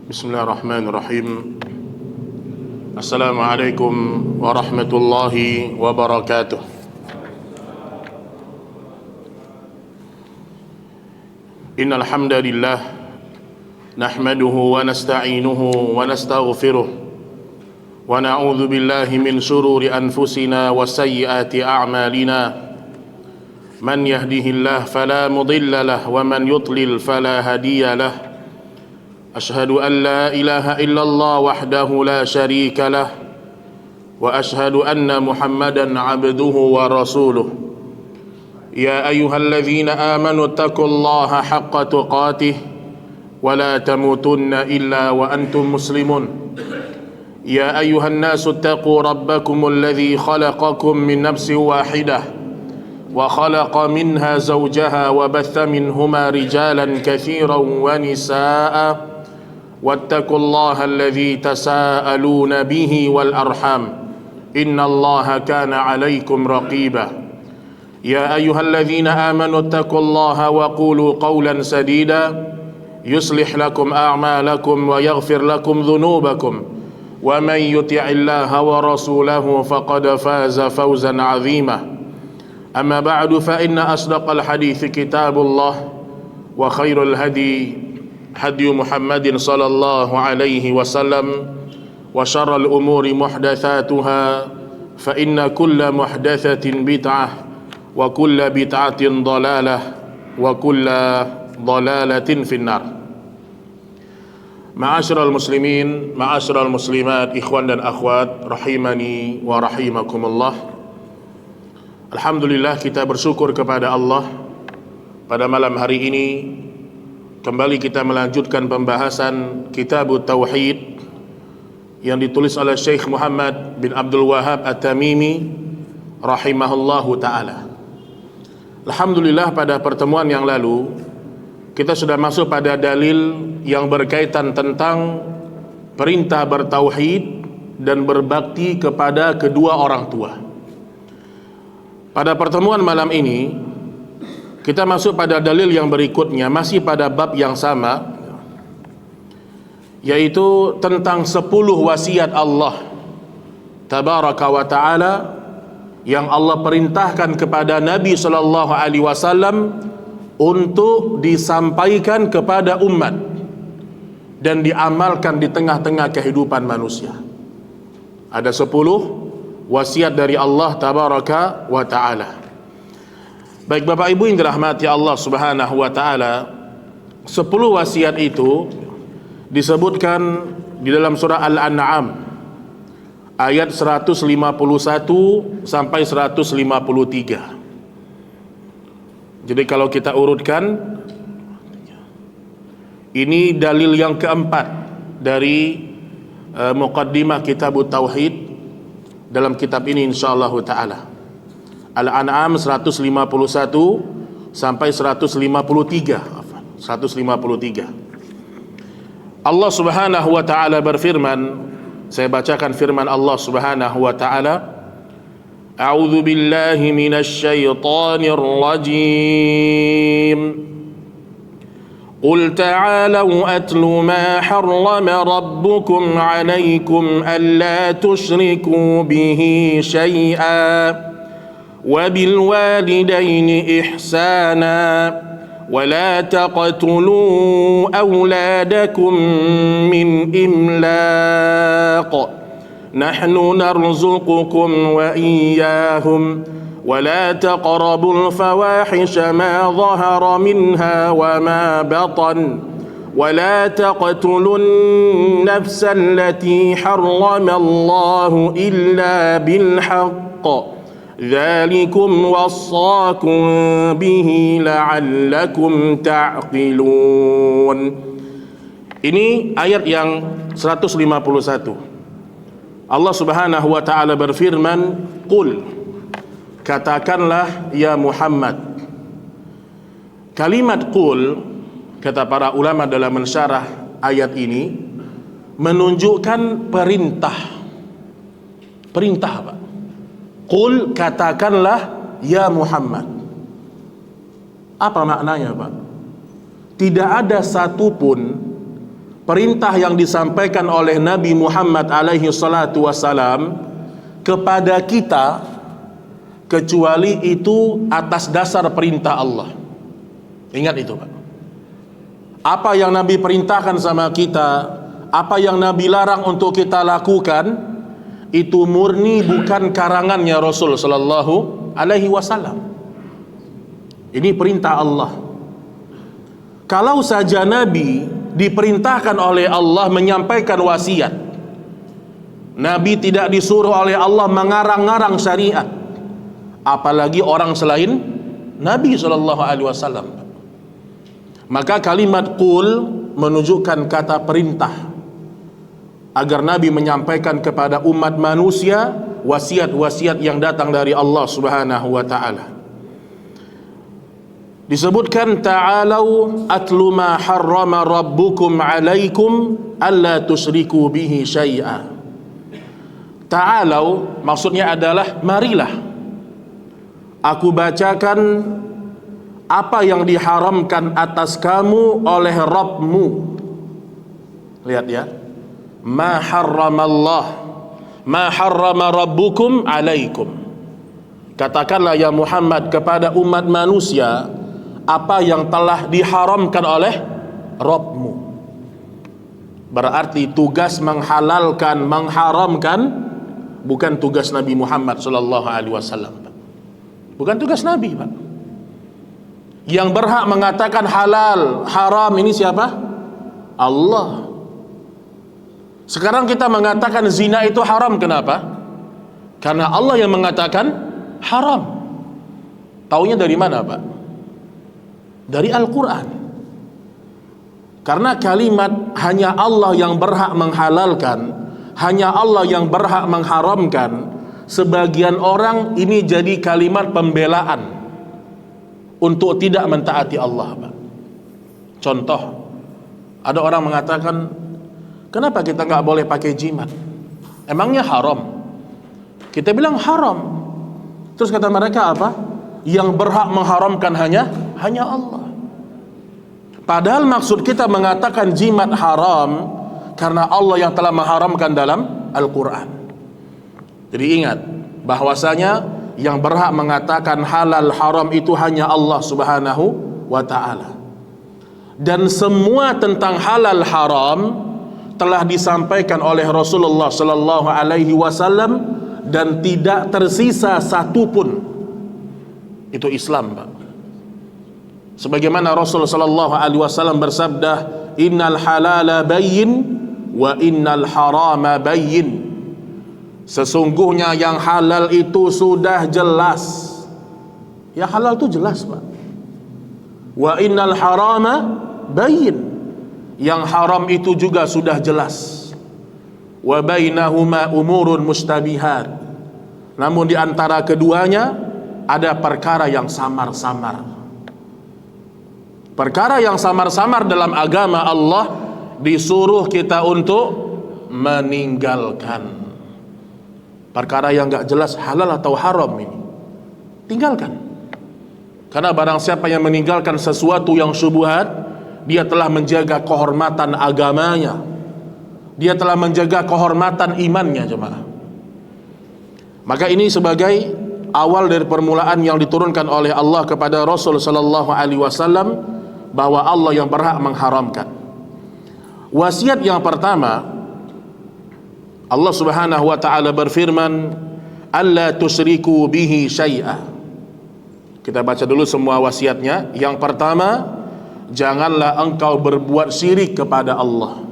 Bismillahirrahmanirrahim. Assalamualaikum warahmatullahi wabarakatuh. Innal hamdalillah nahmaduhu wa nasta'inuhu wa nastaghfiruh wa na'udzu billahi min shururi anfusina wa sayyiati a'malina. Man yahdihillahu fala mudilla lahu wa man yudlil fala hadiya lahu. Ashhadu an la ilaha illallah wahdahu la syarika lah wa ashhadu anna Muhammadan abduhu wa rasuluh. Ya ayyuhalladzina amanu taqullaha haqqa tuqatih wa la tamutunna illa wa antum muslimun. Ya ayyuhan nasu taqu rabbakumul ladzi khalaqakum min nafsin wahidah wa khalaqa minha zawjaha wa batha minhuma rijalan katsiran wa nisaa'a wattaqullaha alladzi tasaaluna bihi wal arham innallaha kana 'alaikum raqiba. Ya ayyuhalladzina amanu taqullaha wa qulu qawlan sadida yuslih lakum a'malakum wa yaghfir lakum dhunubakum wa man yuti'illaha wa rasulahu faqad faza fawzan 'azima. Amma ba'du fa inna asdaqal hadithi kitabullah wa khairul hadi hadi Muhammadin sallallahu alaihi wasallam wa syarrul umuri muhdatsatuha fa inna kulla muhdatsatin bid'ah wa kulla bid'atin dhalalah wa kulla dhalalatin finnar. Ma'asyiral muslimin, ma'asyiral muslimat, ikhwan dan akhwat rahimani wa rahimakumullah. Alhamdulillah, kita bersyukur kepada Allah. Pada malam hari ini kembali kita melanjutkan pembahasan Kitab Tauhid yang ditulis oleh Syekh Muhammad bin Abdul Wahhab At-Tamimi rahimahullahu ta'ala. Alhamdulillah, pada pertemuan yang lalu kita sudah masuk pada dalil yang berkaitan tentang perintah bertauhid dan berbakti kepada kedua orang tua. Pada pertemuan malam ini kita masuk pada dalil yang berikutnya, masih pada bab yang sama, yaitu tentang 10 wasiat Allah tabaraka wa ta'ala yang Allah perintahkan kepada Nabi sallallahu alaihi wasallam untuk disampaikan kepada umat dan diamalkan di tengah-tengah kehidupan manusia. Ada 10 wasiat dari Allah tabaraka wa ta'ala. Baik Bapak Ibu yang dirahmati Allah subhanahu wa ta'ala, 10 wasiat itu disebutkan di dalam surah Al-An'am ayat 151 sampai 153. Jadi kalau kita urutkan, ini dalil yang keempat dari muqaddimah Kitab Tauhid dalam kitab ini insyaallah ta'ala. Al-An'am 151 sampai 153. Allah subhanahu wa ta'ala berfirman, saya bacakan firman Allah subhanahu wa ta'ala. A'udzu billahi minasy syaithanir rajim. قل تعالوا أتل ما حرم ربكم عليكم ألا تشركوا به شيئا وبالوالدين إحسانا ولا تقتلوا أولادكم من إملاق نحن نرزقكم وإياهم ولا تقربوا الفواحش ما ظهر منها وما بطن ولا تقتلوا النفس التي حرم الله إلا بالحق ذلكم وصاكم به لعلكم تعقلون. Ini ayat yang 151. Allah subhanahu wa ta'ala berfirman, Qul, katakanlah ya Muhammad. Kalimat qul, kata para ulama dalam mensyarah ayat ini, menunjukkan perintah. Perintah, Pak. Qul, katakanlah ya Muhammad. Apa maknanya, Pak? Tidak ada satupun perintah yang disampaikan oleh Nabi Muhammad alaihi salatu wassalam kepada kita kecuali itu atas dasar perintah Allah. Ingat itu, Pak. Apa yang Nabi perintahkan sama kita, apa yang Nabi larang untuk kita lakukan, itu murni bukan karangannya Rasul sallallahu alaihi wasallam. Ini perintah Allah. Kalau saja Nabi diperintahkan oleh Allah menyampaikan wasiat, Nabi tidak disuruh oleh Allah mengarang-ngarang syariat, apalagi orang selain Nabi sallallahu alaihi wasallam. Maka kalimat qul menunjukkan kata perintah agar Nabi menyampaikan kepada umat manusia wasiat-wasiat yang datang dari Allah Subhanahu wa taala. Disebutkan ta'alau atlu ma harrama rabbukum alaikum alla tusyriku bihi syai'a. Ta'alau maksudnya adalah marilah aku bacakan apa yang diharamkan atas kamu oleh Rabbmu. Lihat ya, ma harramallah, ma harrama rabbukum alaikum. Katakanlah ya Muhammad kepada umat manusia apa yang telah diharamkan oleh Rabbmu. Berarti tugas menghalalkan, mengharamkan bukan tugas Nabi Muhammad sallallahu alaihi wasallam. Bukan tugas Nabi, Pak. Yang berhak mengatakan halal, haram ini siapa? Allah. Sekarang kita mengatakan zina itu haram, kenapa? Karena Allah yang mengatakan haram. Taunya dari mana, Pak? Dari Al-Quran. Karena kalimat hanya Allah yang berhak menghalalkan, hanya Allah yang berhak mengharamkan, sebagian orang ini jadi kalimat pembelaan untuk tidak mentaati Allah, Pak. Contoh, ada orang mengatakan, kenapa kita nggak boleh pakai jimat? Emangnya haram? Kita bilang haram. Terus kata mereka apa? Yang berhak mengharamkan hanya Allah. Padahal maksud kita mengatakan jimat haram karena Allah yang telah mengharamkan dalam Al-Quran. Jadi ingat bahwasanya yang berhak mengatakan halal haram itu hanya Allah Subhanahu wa ta'ala. Dan semua tentang halal haram telah disampaikan oleh Rasulullah sallallahu alaihi wasallam dan tidak tersisa satu pun. Itu Islam, Pak. Sebagaimana Rasul sallallahu alaihi wasallam bersabda, innal halala bayyin wa innal harama bayyin. Sesungguhnya yang halal itu sudah jelas. Ya halal itu jelas, Pak. Wa innal harama bayyin. Yang haram itu juga sudah jelas. Wa bainahuma umurun mustabihat. Namun di antara keduanya ada perkara yang samar-samar. Perkara yang samar-samar dalam agama Allah disuruh kita untuk meninggalkan. Perkara yang gak jelas halal atau haram ini tinggalkan. Karena barang siapa yang meninggalkan sesuatu yang syubhat, dia telah menjaga kehormatan agamanya, dia telah menjaga kehormatan imannya, jemaah. Maka ini sebagai awal dari permulaan yang diturunkan oleh Allah kepada Rasul sallallahu alaihi wasallam bahwa Allah yang berhak mengharamkan. Wasiat yang pertama, Allah Subhanahu wa taala berfirman, alla tusyriku bihi syai'a. Kita baca dulu semua wasiatnya. Yang pertama, janganlah engkau berbuat syirik kepada Allah.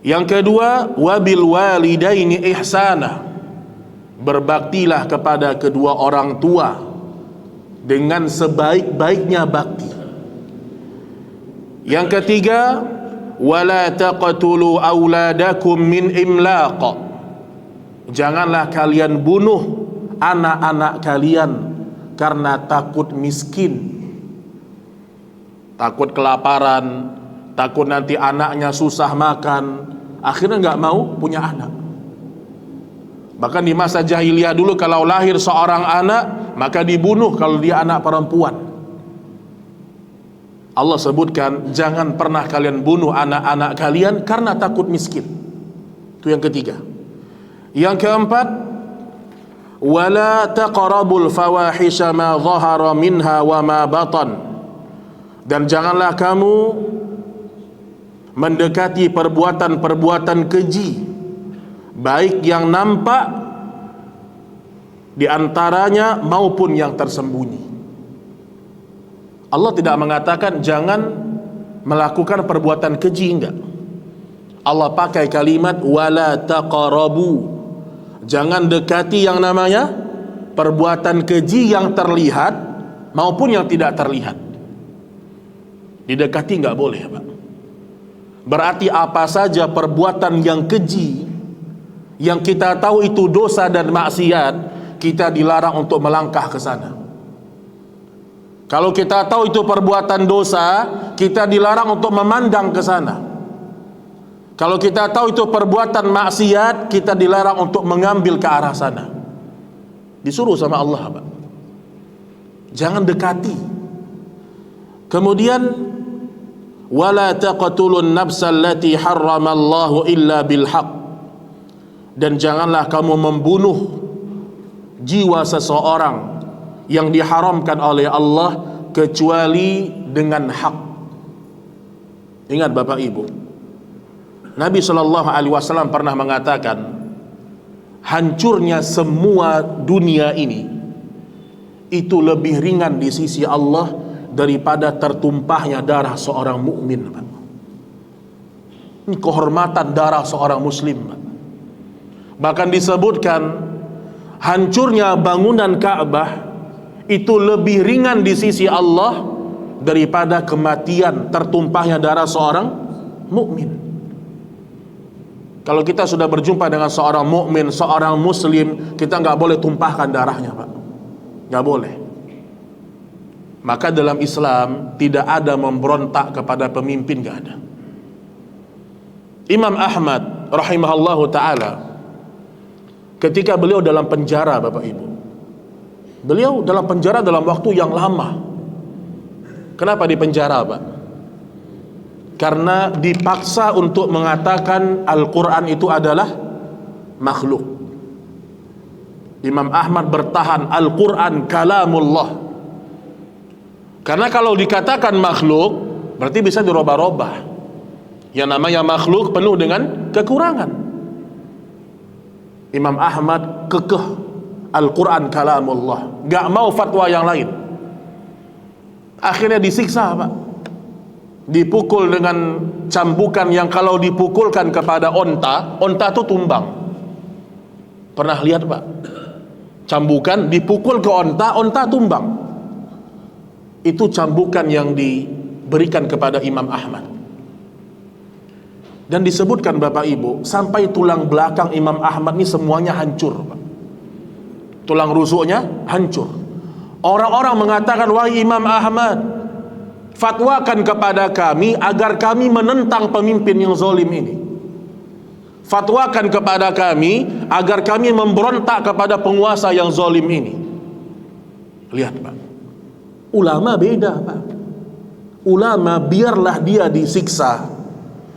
Yang kedua, wabil walidaini ihsana. Berbaktilah kepada kedua orang tua dengan sebaik-baiknya bakti. Yang ketiga, wala taqtulu auladakum min imlaq. Janganlah kalian bunuh anak-anak kalian karena takut miskin, takut kelaparan, takut nanti anaknya susah makan, akhirnya nggak mau punya anak. Bahkan di masa jahiliyah dulu kalau lahir seorang anak maka dibunuh kalau dia anak perempuan. Allah sebutkan, jangan pernah kalian bunuh anak-anak kalian karena takut miskin. Itu yang ketiga. Yang keempat, wala taqrabul fawahisha ma dhahara minha wa ma batan. Dan janganlah kamu mendekati perbuatan-perbuatan keji, baik yang nampak di antaranya maupun yang tersembunyi. Allah tidak mengatakan jangan melakukan perbuatan keji, enggak. Allah pakai kalimat wala taqrabu. Jangan dekati yang namanya perbuatan keji yang terlihat maupun yang tidak terlihat. Didekati enggak boleh, Pak. Berarti apa saja perbuatan yang keji yang kita tahu itu dosa dan maksiat, kita dilarang untuk melangkah ke sana. Kalau kita tahu itu perbuatan dosa, kita dilarang untuk memandang ke sana. Kalau kita tahu itu perbuatan maksiat, kita dilarang untuk mengambil ke arah sana. Disuruh sama Allah, Pak. Jangan dekati. Kemudian wala taqtulun nafsal lati harramallahu illa bil haqq. Dan janganlah kamu membunuh jiwa seseorang yang diharamkan oleh Allah kecuali dengan hak. Ingat Bapak Ibu, Nabi SAW pernah mengatakan, hancurnya semua dunia ini itu lebih ringan di sisi Allah daripada tertumpahnya darah seorang mukmin. Ini kehormatan darah seorang muslim. Bahkan disebutkan hancurnya bangunan Ka'bah itu lebih ringan di sisi Allah daripada kematian, tertumpahnya darah seorang mukmin. Kalau kita sudah berjumpa dengan seorang mukmin, seorang muslim, kita nggak boleh tumpahkan darahnya, Pak. Nggak boleh. Maka dalam Islam tidak ada memberontak kepada pemimpin, nggak ada. Imam Ahmad rahimahullahu taala, ketika beliau dalam penjara, Bapak Ibu, beliau dalam penjara dalam waktu yang lama. Kenapa di penjara, Pak? Karena dipaksa untuk mengatakan Al-Quran itu adalah makhluk. Imam Ahmad bertahan, Al-Quran kalamullah. Karena kalau dikatakan makhluk, berarti bisa dirubah-rubah. Yang namanya makhluk penuh dengan kekurangan. Imam Ahmad kekeh, Al-Quran kalamullah, gak mau fatwa yang lain. Akhirnya disiksa, Pak. Dipukul dengan cambukan yang kalau dipukulkan kepada onta itu tumbang. Pernah lihat, Pak? Cambukan dipukul ke onta tumbang. Itu cambukan yang diberikan kepada Imam Ahmad. Dan disebutkan, Bapak Ibu, sampai tulang belakang Imam Ahmad ini semuanya hancur, Pak. Tulang rusuknya hancur. Orang-orang mengatakan, wahai Imam Ahmad, fatwakan kepada kami agar kami menentang pemimpin yang zalim ini. Fatwakan kepada kami agar kami memberontak kepada penguasa yang zalim ini. Lihat, Pak, ulama beda, Pak. Ulama biarlah dia disiksa,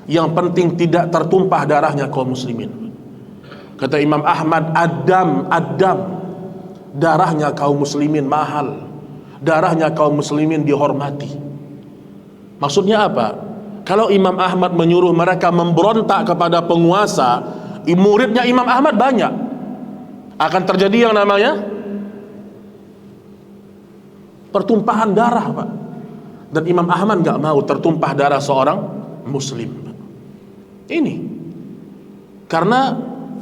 yang penting tidak tertumpah darahnya kaum muslimin. Kata Imam Ahmad, Adam, darahnya kaum muslimin mahal, darahnya kaum muslimin dihormati. Maksudnya apa? Kalau Imam Ahmad menyuruh mereka memberontak kepada penguasa, muridnya Imam Ahmad banyak, akan terjadi yang namanya pertumpahan darah, Pak. Dan Imam Ahmad gak mau tertumpah darah seorang muslim. Ini karena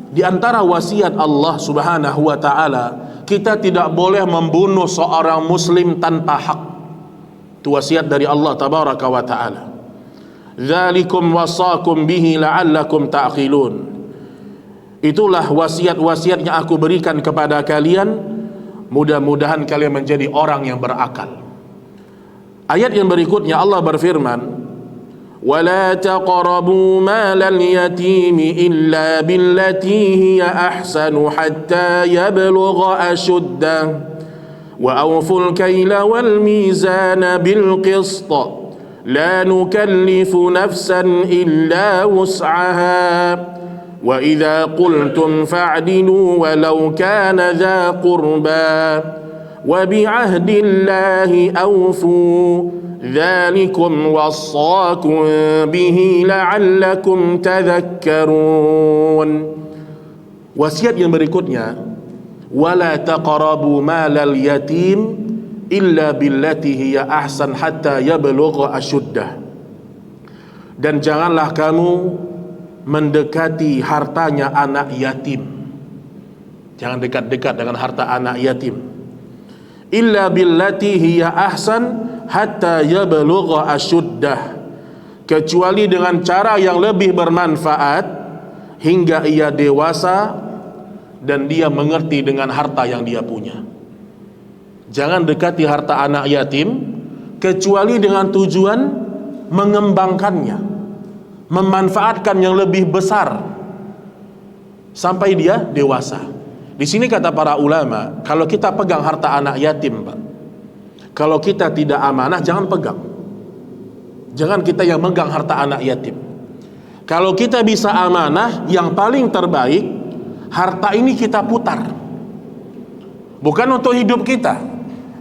di antara wasiat Allah Subhanahu wa taala, kita tidak boleh membunuh seorang muslim tanpa hak. Itu wasiat dari Allah tabaraka wa taala. Dzalikum wasaqum bihi la'allakum ta'qilun. Itulah wasiat-wasiat yang aku berikan kepada kalian, mudah-mudahan kalian menjadi orang yang berakal. Ayat yang berikutnya Allah berfirman, وَلَا تَقْرَبُوا مَالَ الْيَتِيمِ إِلَّا بِالَّتِي هِيَ أَحْسَنُ حَتَّى يَبْلُغَ أَشُدَّهُ وَأَوْفُوا الْكَيْلَ وَالْمِيزَانَ بِالْقِسْطِ la nukallifu nafsan illa wus'aha wa idza qultum fa'dilu walau kana dza qurba wa bi'ahdillahi awfu dzalikum wassaakum bihi la'allakum tadhakkarun. Wasiat yang berikutnya, wala taqrabu malal yatim illa billati hiya ahsan hatta yablugha asyuddah. Dan janganlah kamu mendekati hartanya anak yatim. Jangan dekat-dekat dengan harta anak yatim. Illa billati hiya ahsan hatta yablugha asyuddah. Kecuali dengan cara yang lebih bermanfaat hingga ia dewasa dan dia mengerti dengan harta yang dia punya. Jangan dekati harta anak yatim kecuali dengan tujuan mengembangkannya, memanfaatkan yang lebih besar sampai dia dewasa. Di sini kata para ulama, kalau kita pegang harta anak yatim, Pak, kalau kita tidak amanah, jangan pegang. Jangan kita yang megang harta anak yatim. Kalau kita bisa amanah, yang paling terbaik, harta ini kita putar. Bukan untuk hidup kita,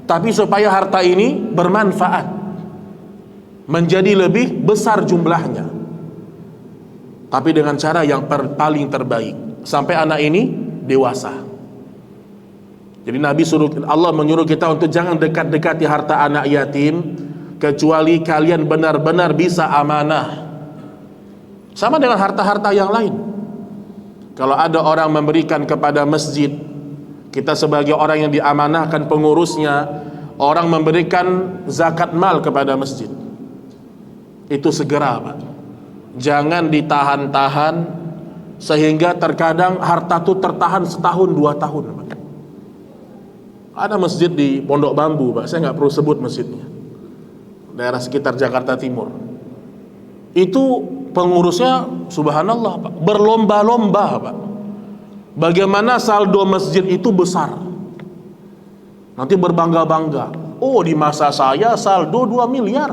tapi supaya harta ini bermanfaat, menjadi lebih besar jumlahnya, tapi dengan cara yang paling terbaik sampai anak ini dewasa. Jadi Allah menyuruh kita untuk jangan dekat-dekati harta anak yatim kecuali kalian benar-benar bisa amanah. Sama dengan harta-harta yang lain. Kalau ada orang memberikan kepada masjid, kita sebagai orang yang diamanahkan pengurusnya, orang memberikan zakat mal kepada masjid, itu segera, Pak. Jangan ditahan-tahan sehingga terkadang harta itu tertahan setahun 2 tahun, Pak. Ada masjid di Pondok Bambu, Pak, saya nggak perlu sebut masjidnya, daerah sekitar Jakarta Timur. Itu pengurusnya subhanallah, Pak, berlomba-lomba, Pak, bagaimana saldo masjid itu besar. Nanti berbangga-bangga, oh di masa saya saldo 2 miliar,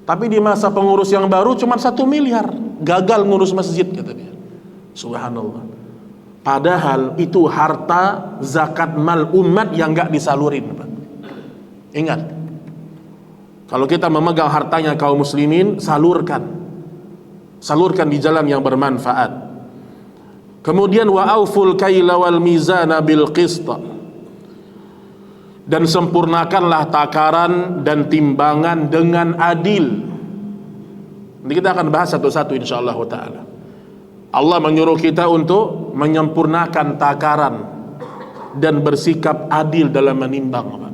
tapi di masa pengurus yang baru cuma 1 miliar, gagal ngurus masjid, kata dia. Subhanallah. Padahal itu harta zakat mal umat yang gak disalurin, Pak. Ingat, kalau kita memegang hartanya kaum muslimin, salurkan di jalan yang bermanfaat. Kemudian wa auful kaila wal mizana bil qist, dan sempurnakanlah takaran dan timbangan dengan adil. Nanti kita akan bahas satu-satu insyaallah taala. Allah menyuruh kita untuk menyempurnakan takaran dan bersikap adil dalam menimbang, Pak.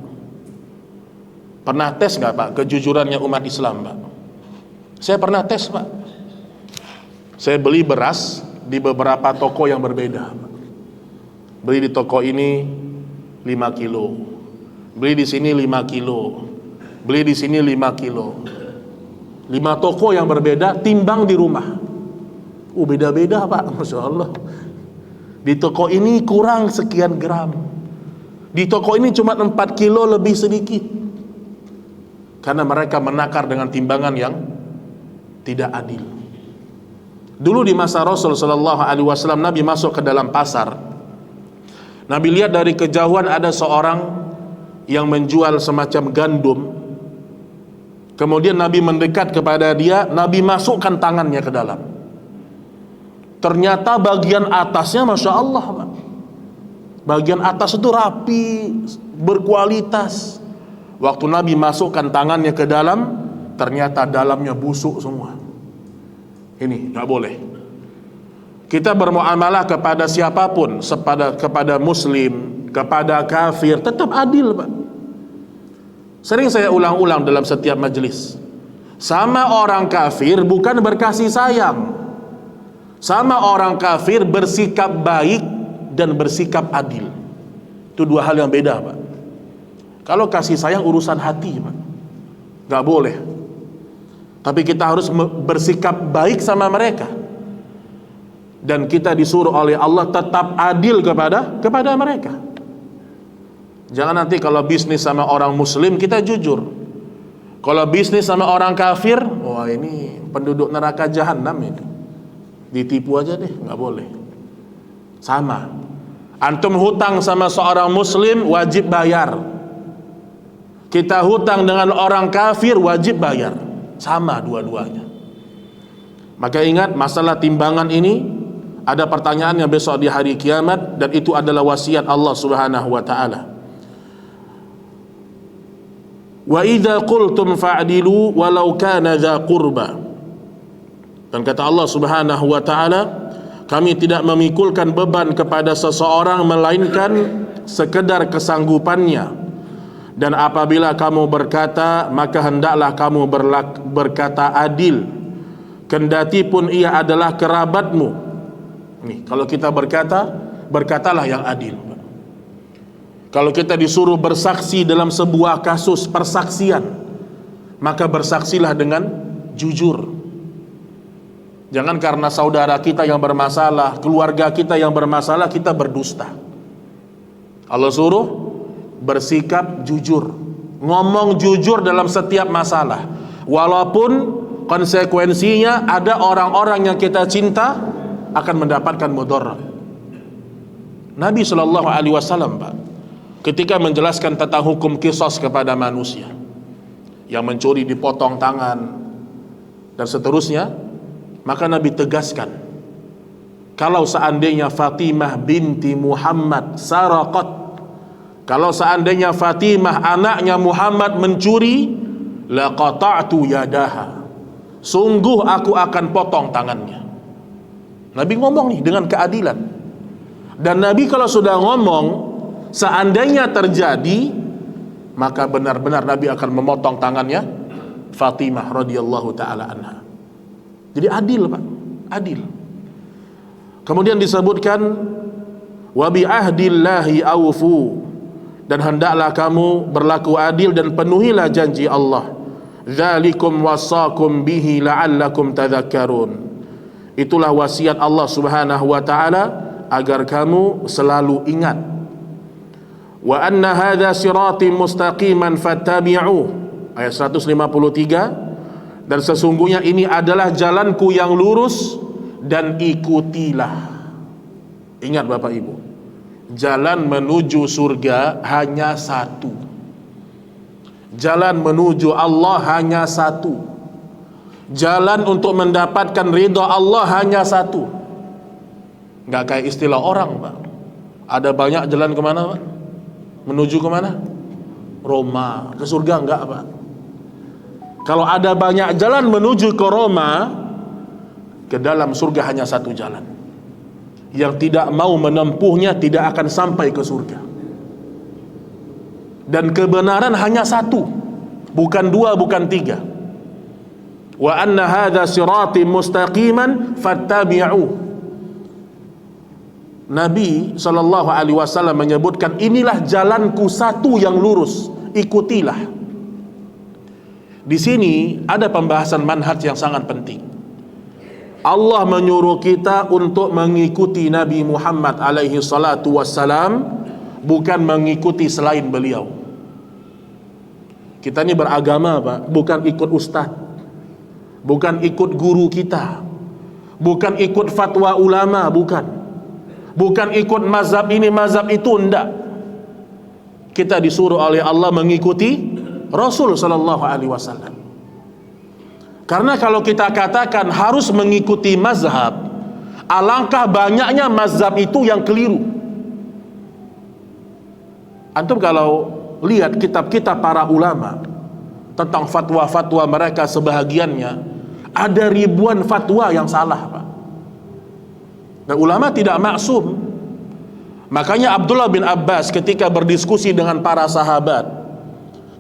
Pernah tes nggak, Pak, kejujurannya umat Islam, Pak? Saya pernah tes, Pak. Saya beli beras di beberapa toko yang berbeda, Pak. Beli di toko ini 5 kilo, beli di sini 5 kilo, beli di sini 5 kilo. 5 toko yang berbeda, timbang di rumah. Beda-beda, Pak, Masya Allah. Di toko ini kurang sekian gram, di toko ini cuma 4 kilo lebih sedikit. Karena mereka menakar dengan timbangan yang tidak adil. Dulu di masa Rasul Sallallahu Alaihi Wasallam, Nabi masuk ke dalam pasar. Nabi lihat dari kejauhan ada seorang yang menjual semacam gandum. Kemudian Nabi mendekat kepada dia, Nabi masukkan tangannya ke dalam. Ternyata bagian atasnya Masya Allah, Pak, bagian atas itu rapi, berkualitas. Waktu Nabi masukkan tangannya ke dalam, ternyata dalamnya busuk semua. Ini nggak boleh. Kita bermuamalah kepada siapapun, kepada muslim, kepada kafir, tetap adil, Pak. Sering saya ulang-ulang dalam setiap majelis. Sama orang kafir bukan berkasih sayang. Sama orang kafir bersikap baik dan bersikap adil. Itu 2 hal yang beda, Pak. Kalau kasih sayang urusan hati, Pak, gak boleh. Tapi kita harus bersikap baik sama mereka. Dan kita disuruh oleh Allah tetap adil kepada mereka. Jangan nanti kalau bisnis sama orang muslim kita jujur. Kalau bisnis sama orang kafir, wah ini penduduk neraka jahanam itu. Ditipu aja deh, nggak boleh. Sama. Antum hutang sama seorang muslim, wajib bayar. Kita hutang dengan orang kafir, wajib bayar. Sama dua-duanya. Maka ingat, masalah timbangan ini ada pertanyaannya besok di hari kiamat, dan itu adalah wasiat Allah Subhanahu wa taala. Wa idza qultum fa'dilu walau kana dza qurba. Dan kata Allah Subhanahu wa taala, kami tidak memikulkan beban kepada seseorang melainkan sekedar kesanggupannya. Dan apabila kamu berkata, maka hendaklah kamu berkata adil, kendati pun ia adalah kerabatmu. Nih, kalau kita berkata, berkatalah yang adil. Kalau kita disuruh bersaksi dalam sebuah kasus persaksian, maka bersaksilah dengan jujur. Jangan karena saudara kita yang bermasalah, keluarga kita yang bermasalah, kita berdusta. Allah suruh bersikap jujur, ngomong jujur dalam setiap masalah, walaupun konsekuensinya ada orang-orang yang kita cinta akan mendapatkan mudarat. Nabi Shallallahu Alaihi Wasallam, Pak, ketika menjelaskan tentang hukum qisas kepada manusia, yang mencuri dipotong tangan dan seterusnya, maka Nabi tegaskan, kalau seandainya Fatimah binti Muhammad saraqat, kalau seandainya Fatimah anaknya Muhammad mencuri, laqata'tu yadaha, sungguh aku akan potong tangannya. Nabi ngomong nih dengan keadilan. Dan Nabi kalau sudah ngomong, seandainya terjadi, maka benar-benar Nabi akan memotong tangannya Fatimah radhiyallahu taala anha. Jadi adil, Pak, adil. Kemudian disebutkan wa bi ahdillahi aufu, dan hendaklah kamu berlaku adil dan penuhilah janji Allah. Dzalikum wasaqum bihi la'allakum tadhakkarun. Itulah wasiat Allah Subhanahu wa taala agar kamu selalu ingat. Wa anna hadza sirati mustaqiman fattabi'uh, ayat 153. Dan sesungguhnya ini adalah jalanku yang lurus, dan ikutilah. Ingat Bapak Ibu, jalan menuju surga hanya satu. Jalan menuju Allah hanya satu. Jalan untuk mendapatkan ridha Allah hanya satu. Nggak kayak istilah orang, Pak. Ada banyak jalan kemana, Pak? Menuju kemana? Roma. Ke surga enggak, Pak? Kalau ada banyak jalan menuju ke Roma, ke dalam surga hanya satu jalan. Yang tidak mau menempuhnya tidak akan sampai ke surga. Dan kebenaran hanya satu, bukan dua, bukan tiga. Wa anna hadza sirati mustaqiman fattabi'uh. Nabi sallallahu alaihi wasallam menyebutkan, inilah jalanku satu yang lurus, ikutilah. Di sini ada pembahasan manhaj yang sangat penting. Allah menyuruh kita untuk mengikuti Nabi Muhammad alaihi salatu wassalam, bukan mengikuti selain beliau. Kita ini beragama, Pak, bukan ikut ustaz, bukan ikut guru kita, bukan ikut fatwa ulama, bukan ikut mazhab ini mazhab itu, enggak. Kita disuruh oleh Allah mengikuti Rasul sallallahu alaihi wasallam. Karena kalau kita katakan harus mengikuti mazhab, alangkah banyaknya mazhab itu yang keliru. Antum kalau lihat kitab-kitab para ulama tentang fatwa-fatwa mereka, sebahagiannya ada ribuan fatwa yang salah, Pak. Dan ulama tidak maksum. Makanya Abdullah bin Abbas ketika berdiskusi dengan para sahabat,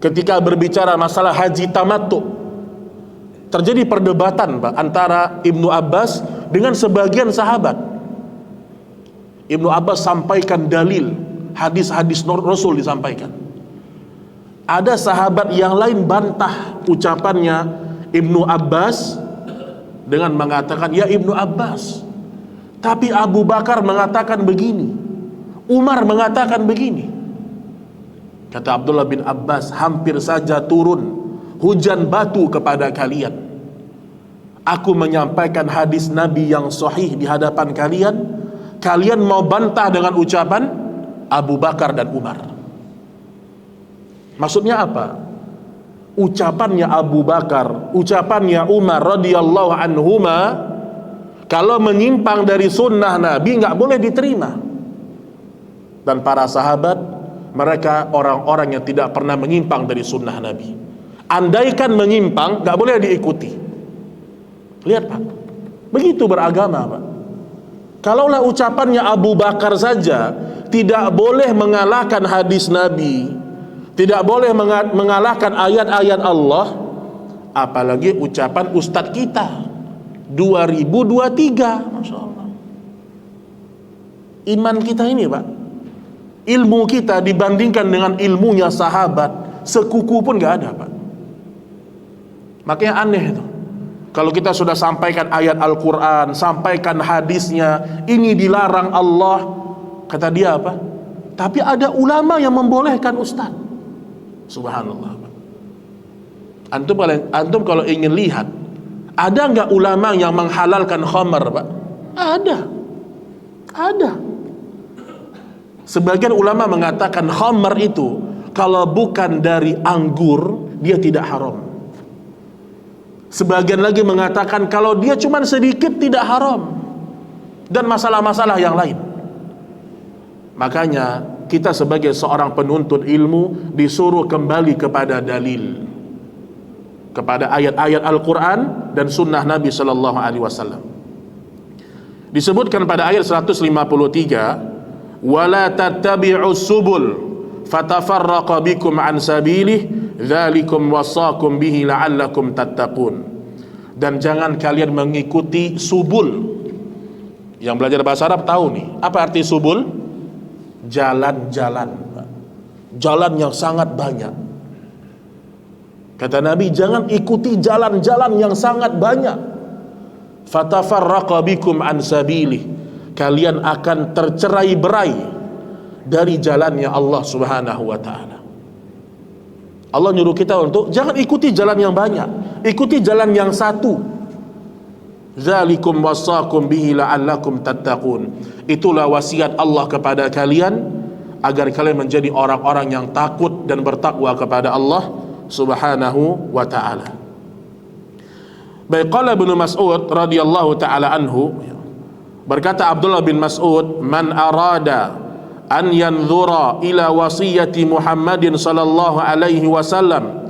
ketika berbicara masalah haji tamattu, terjadi perdebatan, Pak, antara Ibnu Abbas dengan sebagian sahabat. Ibnu Abbas sampaikan dalil, hadis-hadis Rasul disampaikan. Ada sahabat yang lain bantah ucapannya Ibnu Abbas dengan mengatakan, ya Ibnu Abbas, tapi Abu Bakar mengatakan begini, Umar mengatakan begini. Kata Abdullah bin Abbas, hampir saja turun hujan batu kepada kalian. Aku menyampaikan hadis Nabi yang sahih di hadapan kalian, kalian mau bantah dengan ucapan Abu Bakar dan Umar. Maksudnya apa? Ucapannya Abu Bakar, ucapannya Umar radhiyallahu anhuma, kalau menyimpang dari sunnah Nabi nggak boleh diterima. Dan para sahabat, mereka orang-orang yang tidak pernah menyimpang dari sunnah Nabi. Andaikan menyimpang, nggak boleh diikuti. Lihat Pak, begitu beragama Pak. Kalaulah ucapannya Abu Bakar saja tidak boleh mengalahkan hadis Nabi, tidak boleh mengalahkan ayat-ayat Allah, apalagi ucapan Ustadz kita 2023. Masya Allah. Iman kita ini Pak, ilmu kita dibandingkan dengan ilmunya sahabat sekuku pun gak ada Pak. Makanya aneh itu, kalau kita sudah sampaikan ayat Al-Quran, sampaikan hadisnya, ini dilarang Allah, kata dia apa? Tapi ada ulama yang membolehkan Ustaz. Subhanallah Pak. Antum kalau ingin lihat, ada nggak ulama yang menghalalkan khamar Pak? Ada. Sebagian ulama mengatakan khamar itu kalau bukan dari anggur dia tidak haram. Sebagian lagi mengatakan kalau dia cuma sedikit tidak haram, dan masalah-masalah yang lain. Makanya kita sebagai seorang penuntut ilmu disuruh kembali kepada dalil, kepada ayat-ayat Al-Quran dan sunnah Nabi Sallallahu Alaihi Wasallam. Disebutkan pada ayat 153, wala tattabi'us subul fatafarraqa bikum an sabilih dzalikum wasaqum bihi la'allakum tattaqun. Dan jangan kalian mengikuti subul. Yang belajar bahasa Arab tahu nih, apa arti subul? Jalan-jalan, jalan yang sangat banyak. Kata Nabi, jangan ikuti jalan-jalan yang sangat banyak. Fatafarraqa bikum an sabilih, kalian akan tercerai-berai dari jalannya Allah Subhanahu wa ta'ala. Allah nyuruh kita untuk jangan ikuti jalan yang banyak, ikuti jalan yang satu. Dzalikum wasaqum bihi la'allakum tattaqun. Itulah wasiat Allah kepada kalian agar kalian menjadi orang-orang yang takut dan bertakwa kepada Allah Subhanahu wa ta'ala. Baik, qala Ibnu Mas'ud radhiyallahu ta'ala anhu, berkata Abdullah bin Mas'ud, man arada an yanzura ila wasiyati Muhammadin sallallahu alaihi wasallam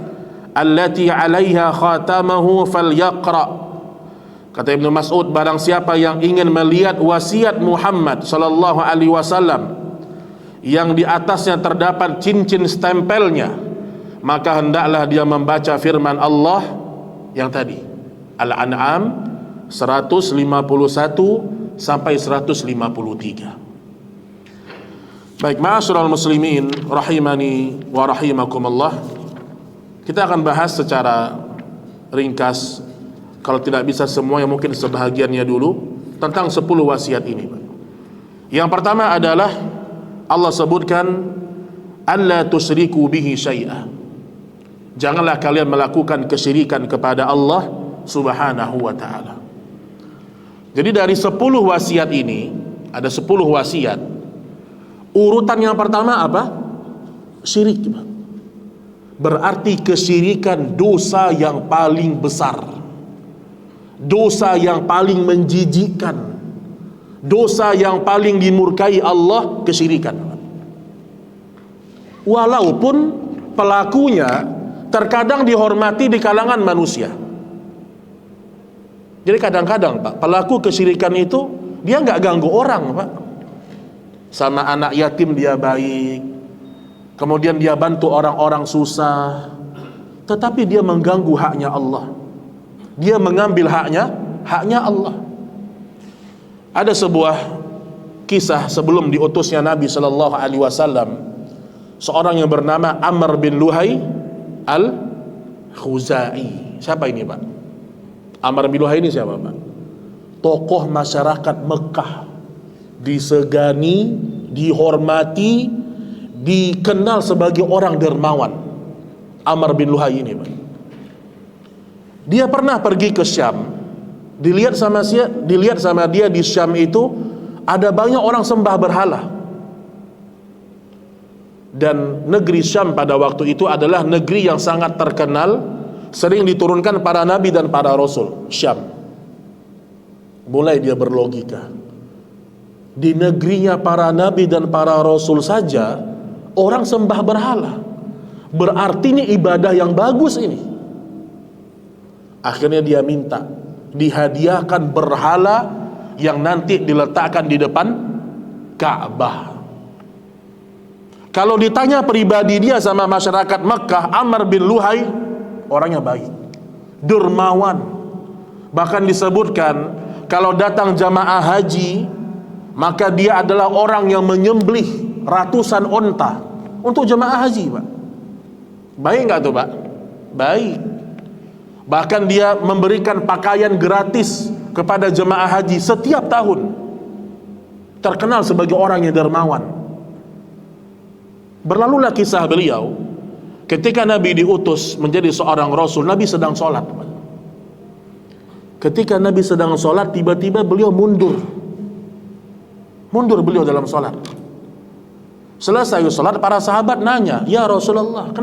allati 'alaiha khatamahu falyaqra. Kata Ibnu Mas'ud, barang siapa yang ingin melihat wasiat Muhammad sallallahu alaihi wasallam yang di atasnya terdapat cincin stempelnya, maka hendaklah dia membaca firman Allah yang tadi, Al-An'am 151 sampai 153. Baik, ma'asyiral muslimin rahimani wa rahimakumullah, kita akan bahas secara ringkas, kalau tidak bisa semuanya mungkin sebahagiannya dulu, tentang 10 wasiat ini. Yang pertama adalah Allah sebutkan alla tusyriku bihi syai'a. Janganlah kalian melakukan kesyirikan kepada Allah Subhanahu wa ta'ala. Jadi dari 10 wasiat ini, ada 10 wasiat. Urutan yang pertama apa? Syirik. Berarti kesyirikan dosa yang paling besar, dosa yang paling menjijikkan, dosa yang paling dimurkai Allah, kesyirikan. Walaupun pelakunya terkadang dihormati di kalangan manusia. Jadi kadang-kadang Pak, pelaku kesyirikan itu dia nggak ganggu orang Pak. Sama anak yatim dia baik, kemudian dia bantu orang-orang susah, tetapi dia mengganggu haknya Allah, dia mengambil haknya Allah. Ada sebuah kisah sebelum diutusnya Nabi Shallallahu Alaihi Wasallam, seorang yang bernama Amr bin Luhai al-Khuzai. Siapa ini Pak? Amr bin Luhai ini siapa Pak? Tokoh masyarakat Mekah, disegani, dihormati, dikenal sebagai orang dermawan. Amr bin Luhai ini Pak. Dia pernah pergi ke Syam. Dilihat sama dia di Syam itu ada banyak orang sembah berhala. Dan negeri Syam pada waktu itu adalah negeri yang sangat terkenal, sering diturunkan para nabi dan para rasul. Syam. Mulai dia berlogika, di negerinya para nabi dan para rasul saja orang sembah berhala, berarti ini ibadah yang bagus ini. Akhirnya dia minta dihadiahkan berhala yang nanti diletakkan di depan Ka'bah. Kalau ditanya pribadi dia sama masyarakat Mekah, Amr bin Luhai orangnya baik, dermawan. Bahkan disebutkan kalau datang jamaah haji, maka dia adalah orang yang menyembelih ratusan onta untuk jemaah haji, Pak. Baik nggak tuh, Pak? Baik. Bahkan dia memberikan pakaian gratis kepada jemaah haji setiap tahun. Terkenal sebagai orang yang dermawan. Berlalulah kisah beliau ketika Nabi diutus menjadi seorang rasul. Nabi sedang sholat. Ketika Nabi sedang sholat, tiba-tiba beliau mundur beliau dalam sholat. Selesai sholat, para sahabat nanya, "Ya Rasulullah,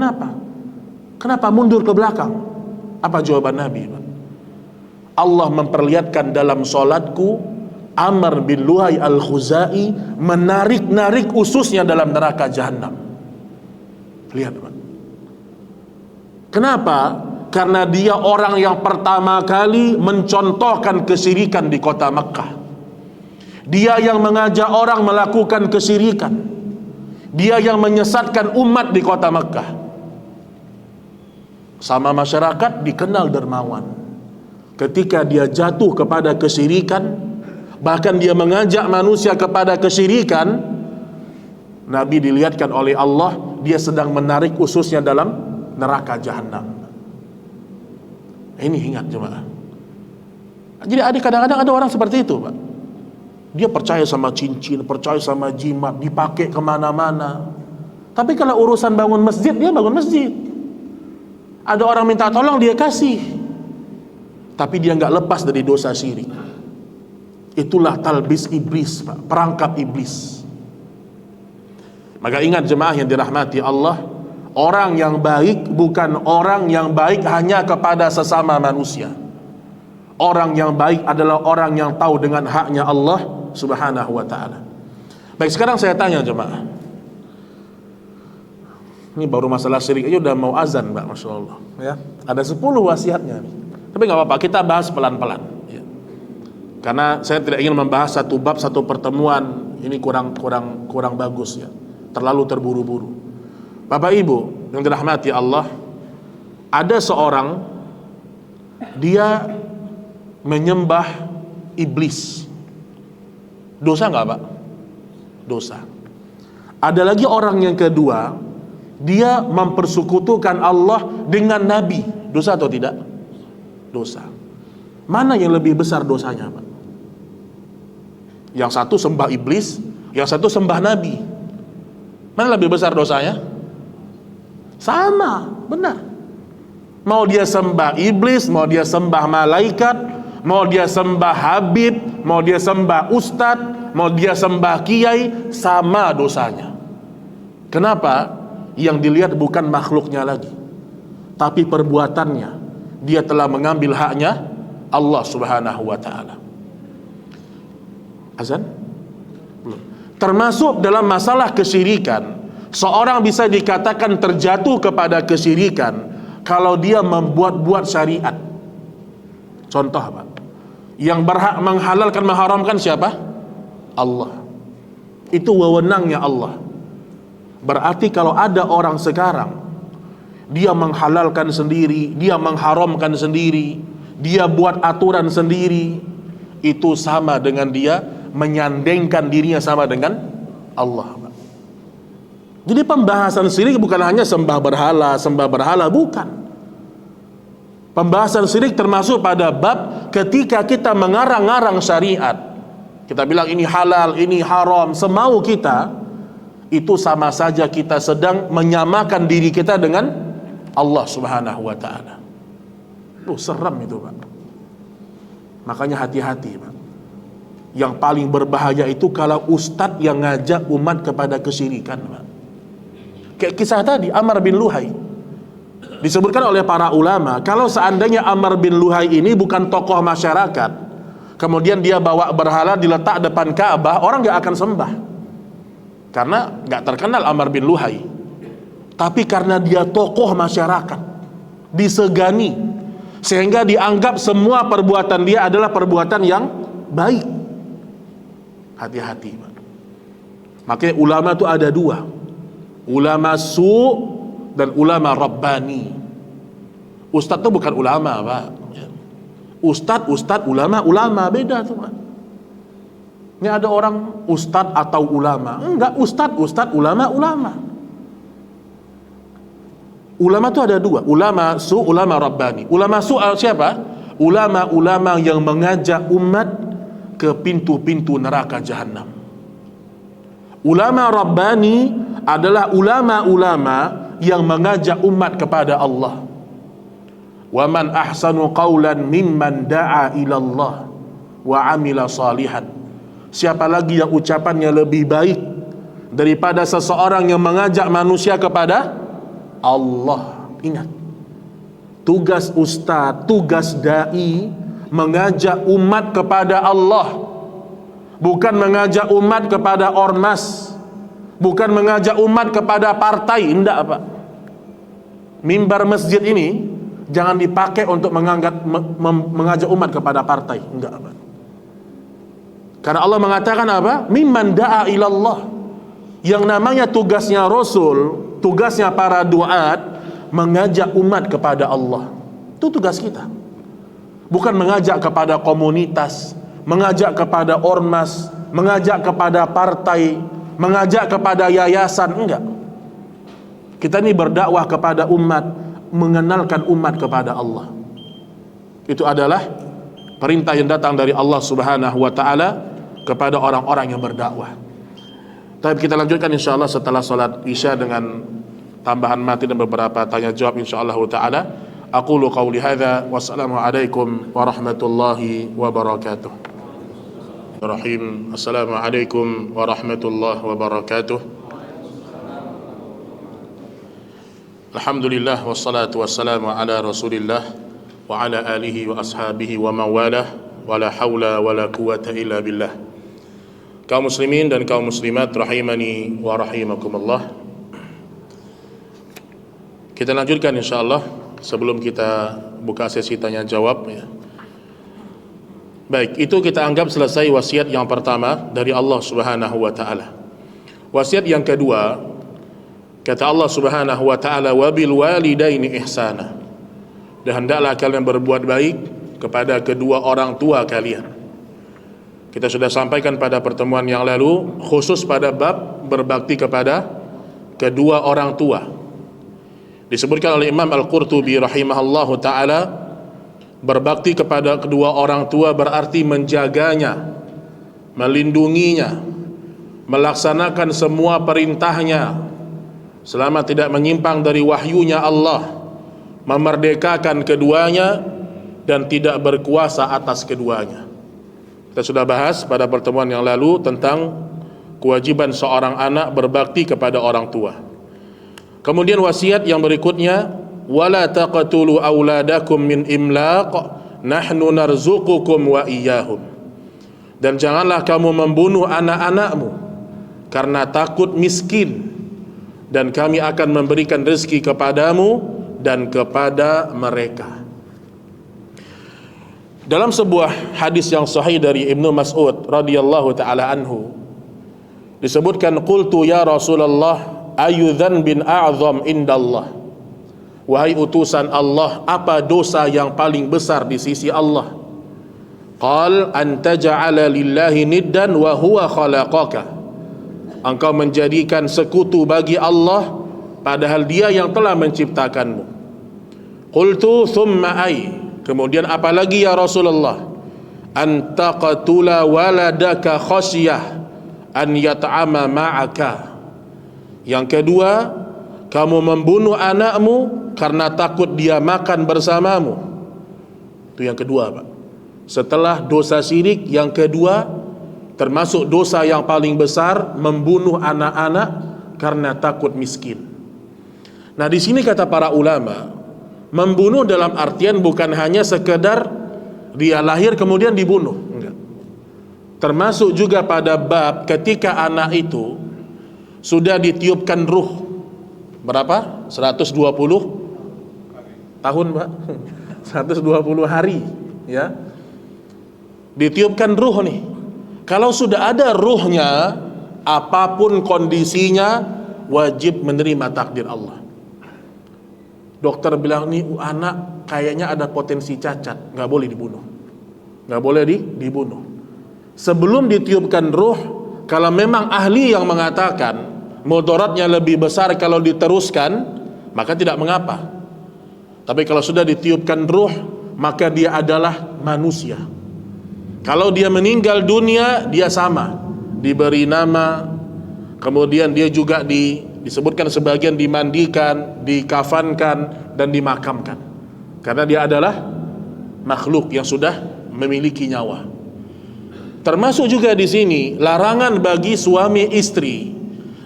kenapa mundur ke belakang?" Apa jawaban Nabi? Allah memperlihatkan dalam sholatku Amr bin Luhai al-Khuzai menarik-narik ususnya dalam neraka jahanam. Lihat, Pak. Kenapa? Karena dia orang yang pertama kali mencontohkan kesyirikan di kota Mekah. Dia yang mengajak orang melakukan kesyirikan. Dia yang menyesatkan umat di kota Mekah. Sama masyarakat dikenal dermawan. Ketika dia jatuh kepada kesyirikan, bahkan dia mengajak manusia kepada kesyirikan, Nabi dilihatkan oleh Allah dia sedang menarik ususnya dalam neraka jahanam. Ini ingat jemaah. Jadi kadang-kadang ada orang seperti itu, Pak. Dia percaya sama cincin, percaya sama jimat, dipakai kemana-mana. Tapi kalau urusan bangun masjid, dia bangun masjid. Ada orang minta tolong, dia kasih. Tapi dia nggak lepas dari dosa syirik. Itulah talbis iblis, Pak, perangkap iblis. Maka ingat jemaah yang dirahmati Allah, orang yang baik bukan orang yang baik hanya kepada sesama manusia. Orang yang baik adalah orang yang tahu dengan haknya Allah Subhanahu wa ta'ala. Baik, sekarang saya tanya jemaah. Ini baru masalah syirik aja udah mau azan, Mbak, Masya Allah ya. Ada 10 wasiatnya nih. Tapi gak apa-apa, kita bahas pelan-pelan ya. Karena saya tidak ingin membahas satu bab, satu pertemuan. Ini kurang bagus ya. Terlalu terburu-buru. Bapak Ibu yang dirahmati Allah, ada seorang, dia menyembah iblis. Dosa gak, Pak? Dosa. Ada lagi orang yang kedua, dia mempersekutukan Allah dengan Nabi. Dosa atau tidak? Dosa. Mana yang lebih besar dosanya, Pak? Yang satu sembah iblis, yang satu sembah Nabi. Mana lebih besar dosanya? Sama, benar. Mau dia sembah iblis, mau dia sembah malaikat, mau dia sembah habib, mau dia sembah ustadz, mau dia sembah kiai, sama dosanya. Kenapa? Yang dilihat bukan makhluknya lagi, tapi perbuatannya. Dia telah mengambil haknya Allah Subhanahu wa ta'ala. Azan? Belum. Termasuk dalam masalah kesyirikan, seorang bisa dikatakan terjatuh kepada kesyirikan kalau dia membuat-buat syariat. Contoh, Pak, yang berhak menghalalkan mengharamkan siapa? Allah. Itu wewenangnya Allah. Berarti kalau ada orang sekarang dia menghalalkan sendiri, dia mengharamkan sendiri, dia buat aturan sendiri, itu sama dengan dia menyandengkan dirinya sama dengan Allah. Jadi pembahasan syirik bukan hanya sembah berhala, bukan. Pembahasan syirik termasuk pada bab ketika kita mengarang-arang syariat. Kita bilang ini halal, ini haram, semau kita. Itu sama saja kita sedang menyamakan diri kita dengan Allah Subhanahu wa ta'ala. Seram itu, Pak. Makanya hati-hati, Pak. Yang paling berbahaya itu kalau ustadz yang ngajak umat kepada kesyirikan, Pak. Kayak kisah tadi Amr bin Luhai. Disebutkan oleh para ulama, kalau seandainya Amr bin Luhai ini bukan tokoh masyarakat, kemudian dia bawa berhala diletak depan Ka'bah, orang gak akan sembah. Karena gak terkenal Amr bin Luhai. Tapi karena dia tokoh masyarakat, disegani, sehingga dianggap semua perbuatan dia adalah perbuatan yang baik. Hati-hati, Pak. Makanya ulama itu ada dua, ulama su' dan ulama rabbani. Ustadz itu bukan ulama, Pak. Ustadz, ulama beda tuh, Pak. Ini ada orang ustadz atau ulama. Enggak, ustadz, ulama. Ulama itu ada dua, ulama su', ulama rabbani. Ulama su' siapa? Ulama-ulama yang mengajak umat ke pintu-pintu neraka jahanam. Ulama rabbani adalah ulama-ulama yang mengajak umat kepada Allah. Wa man ahsanu qawlan mimman da'a ila Allah wa amila salihan. Siapa lagi yang ucapannya lebih baik daripada seseorang yang mengajak manusia kepada Allah. Ingat, tugas ustaz, tugas dai mengajak umat kepada Allah, bukan mengajak umat kepada ormas, bukan mengajak umat kepada partai. Enggak, Pak. Mimbar masjid ini jangan dipakai untuk mengajak umat kepada partai. Enggak, Pak. Karena Allah mengatakan apa? Mimman da'a ilallah. Yang namanya tugasnya Rasul, tugasnya para duat, mengajak umat kepada Allah. Itu tugas kita. Bukan mengajak kepada komunitas, mengajak kepada ormas, mengajak kepada partai, mengajak kepada yayasan. Enggak. Kita ini berdakwah kepada umat, mengenalkan umat kepada Allah. Itu adalah perintah yang datang dari Allah Subhanahu wa taala kepada orang-orang yang berdakwah. Tapi kita lanjutkan insyaallah setelah salat Isya dengan tambahan materi dan beberapa tanya jawab insyaallah taala. Aqulu qawli hadza wassalamu alaikum warahmatullahi wabarakatuh. Rahim. Assalamualaikum warahmatullahi wabarakatuh. Alhamdulillah wassalatu wassalamu ala Rasulillah wa ala alihi wa ashabihi wa mawalah wa la haula wa la quwata illa billah. Kaum muslimin dan kaum muslimat rahimani wa rahimakumullah. Kita lanjutkan insyaallah sebelum kita buka sesi tanya jawab, ya. Baik, itu kita anggap selesai wasiat yang pertama dari Allah Subhanahu wa taala. Wasiat yang kedua, kata Allah Subhanahu wa taala, wabil walidaini ihsana. Dan hendaklah kalian berbuat baik kepada kedua orang tua kalian. Kita sudah sampaikan pada pertemuan yang lalu, khusus pada bab berbakti kepada kedua orang tua. Disebutkan oleh Imam Al-Qurtubi rahimahullahu ta'ala, berbakti kepada kedua orang tua berarti menjaganya, melindunginya, melaksanakan semua perintahnya selama tidak menyimpang dari wahyunya Allah, memerdekakan keduanya dan tidak berkuasa atas keduanya. Kita sudah bahas pada pertemuan yang lalu tentang kewajiban seorang anak berbakti kepada orang tua. Kemudian wasiat yang berikutnya, wala taqtulu auladakum min imlaq nahnu narzuqukum wa iyyahum. Dan janganlah kamu membunuh anak-anakmu karena takut miskin, dan kami akan memberikan rezeki kepadamu dan kepada mereka. Dalam sebuah hadis yang sahih dari Ibnu Mas'ud radhiyallahu taala anhu disebutkan, qultu ya Rasulullah ayu dzanbin a'zam indallah. Wahai utusan Allah, apa dosa yang paling besar di sisi Allah? Qal an taj'ala lillahi niddan wa huwa khalaqaka. Engkau menjadikan sekutu bagi Allah padahal Dia yang telah menciptakanmu. Qultu thumma ay. Kemudian apalagi ya Rasulullah? An taqtula waladaka khasyah an yat'ama ma'aka. Yang kedua, kamu membunuh anakmu karena takut dia makan bersamamu. Itu yang kedua, Pak. Setelah dosa syirik, yang kedua termasuk dosa yang paling besar, membunuh anak-anak karena takut miskin. Nah, di sini kata para ulama, membunuh dalam artian bukan hanya sekedar dia lahir kemudian dibunuh, enggak. Termasuk juga pada bab ketika anak itu sudah ditiupkan ruh. Berapa? 120 tahun, Pak. 120 hari, ya. Ditiupkan ruh nih. Kalau sudah ada ruhnya, apapun kondisinya wajib menerima takdir Allah. Dokter bilang nih anak kayaknya ada potensi cacat, nggak boleh dibunuh, nggak boleh dibunuh. Sebelum ditiupkan ruh, kalau memang ahli yang mengatakan mudaratnya lebih besar kalau diteruskan, maka tidak mengapa. Tapi kalau sudah ditiupkan ruh, maka dia adalah manusia. Kalau dia meninggal dunia, dia sama, diberi nama, kemudian dia juga disebutkan sebagian dimandikan, dikafankan, dan dimakamkan. Karena dia adalah makhluk yang sudah memiliki nyawa. Termasuk juga di sini larangan bagi suami istri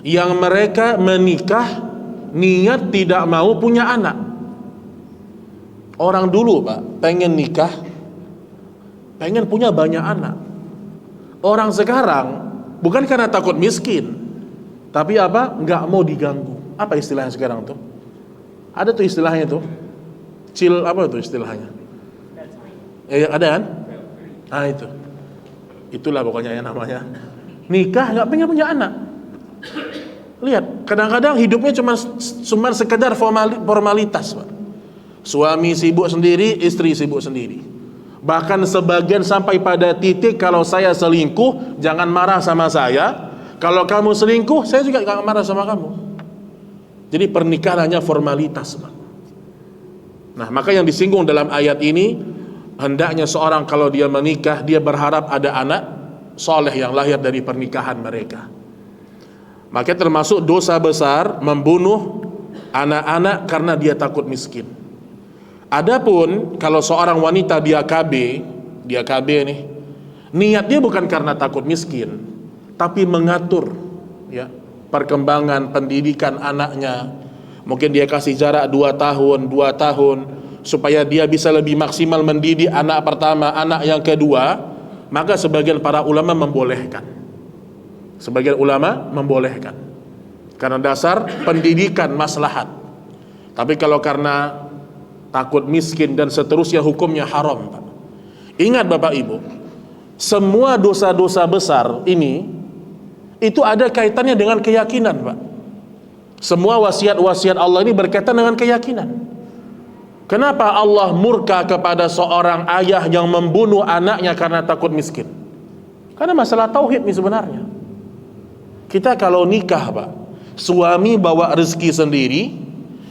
yang mereka menikah niat tidak mau punya anak. Orang dulu, Pak, pengen nikah, pengen punya banyak anak. Orang sekarang bukan karena takut miskin, tapi apa? Nggak mau diganggu. Apa istilahnya sekarang tuh? Ada tuh istilahnya tuh. Chill, apa tuh istilahnya? Ada kan? Ah, itu. Itulah pokoknya ya namanya. Nikah nggak pengen punya anak. Lihat, kadang-kadang hidupnya cuma sekedar formalitas, Pak. Suami sibuk sendiri, istri sibuk sendiri. Bahkan sebagian sampai pada titik, kalau saya selingkuh, jangan marah sama saya. Kalau kamu selingkuh, saya juga gak marah sama kamu. Jadi pernikahan hanya formalitas, Pak. Nah, maka yang disinggung dalam ayat ini, hendaknya seorang kalau dia menikah, dia berharap ada anak soleh yang lahir dari pernikahan mereka. Maka termasuk dosa besar membunuh anak-anak karena dia takut miskin. Adapun kalau seorang wanita dia KB nih, niat dia bukan karena takut miskin, tapi mengatur ya perkembangan pendidikan anaknya. Mungkin dia kasih jarak 2 tahun supaya dia bisa lebih maksimal mendidik anak pertama, anak yang kedua. Maka sebagian para ulama membolehkan. Sebagian ulama membolehkan karena dasar pendidikan maslahat. Tapi kalau karena takut miskin dan seterusnya, hukumnya haram, Pak. Ingat Bapak Ibu, semua dosa-dosa besar ini itu ada kaitannya dengan keyakinan, Pak. Semua wasiat-wasiat Allah ini berkaitan dengan keyakinan. Kenapa Allah murka kepada seorang ayah yang membunuh anaknya karena takut miskin? Karena masalah tauhid nih sebenarnya. Kita kalau nikah, Pak, suami bawa rezeki sendiri,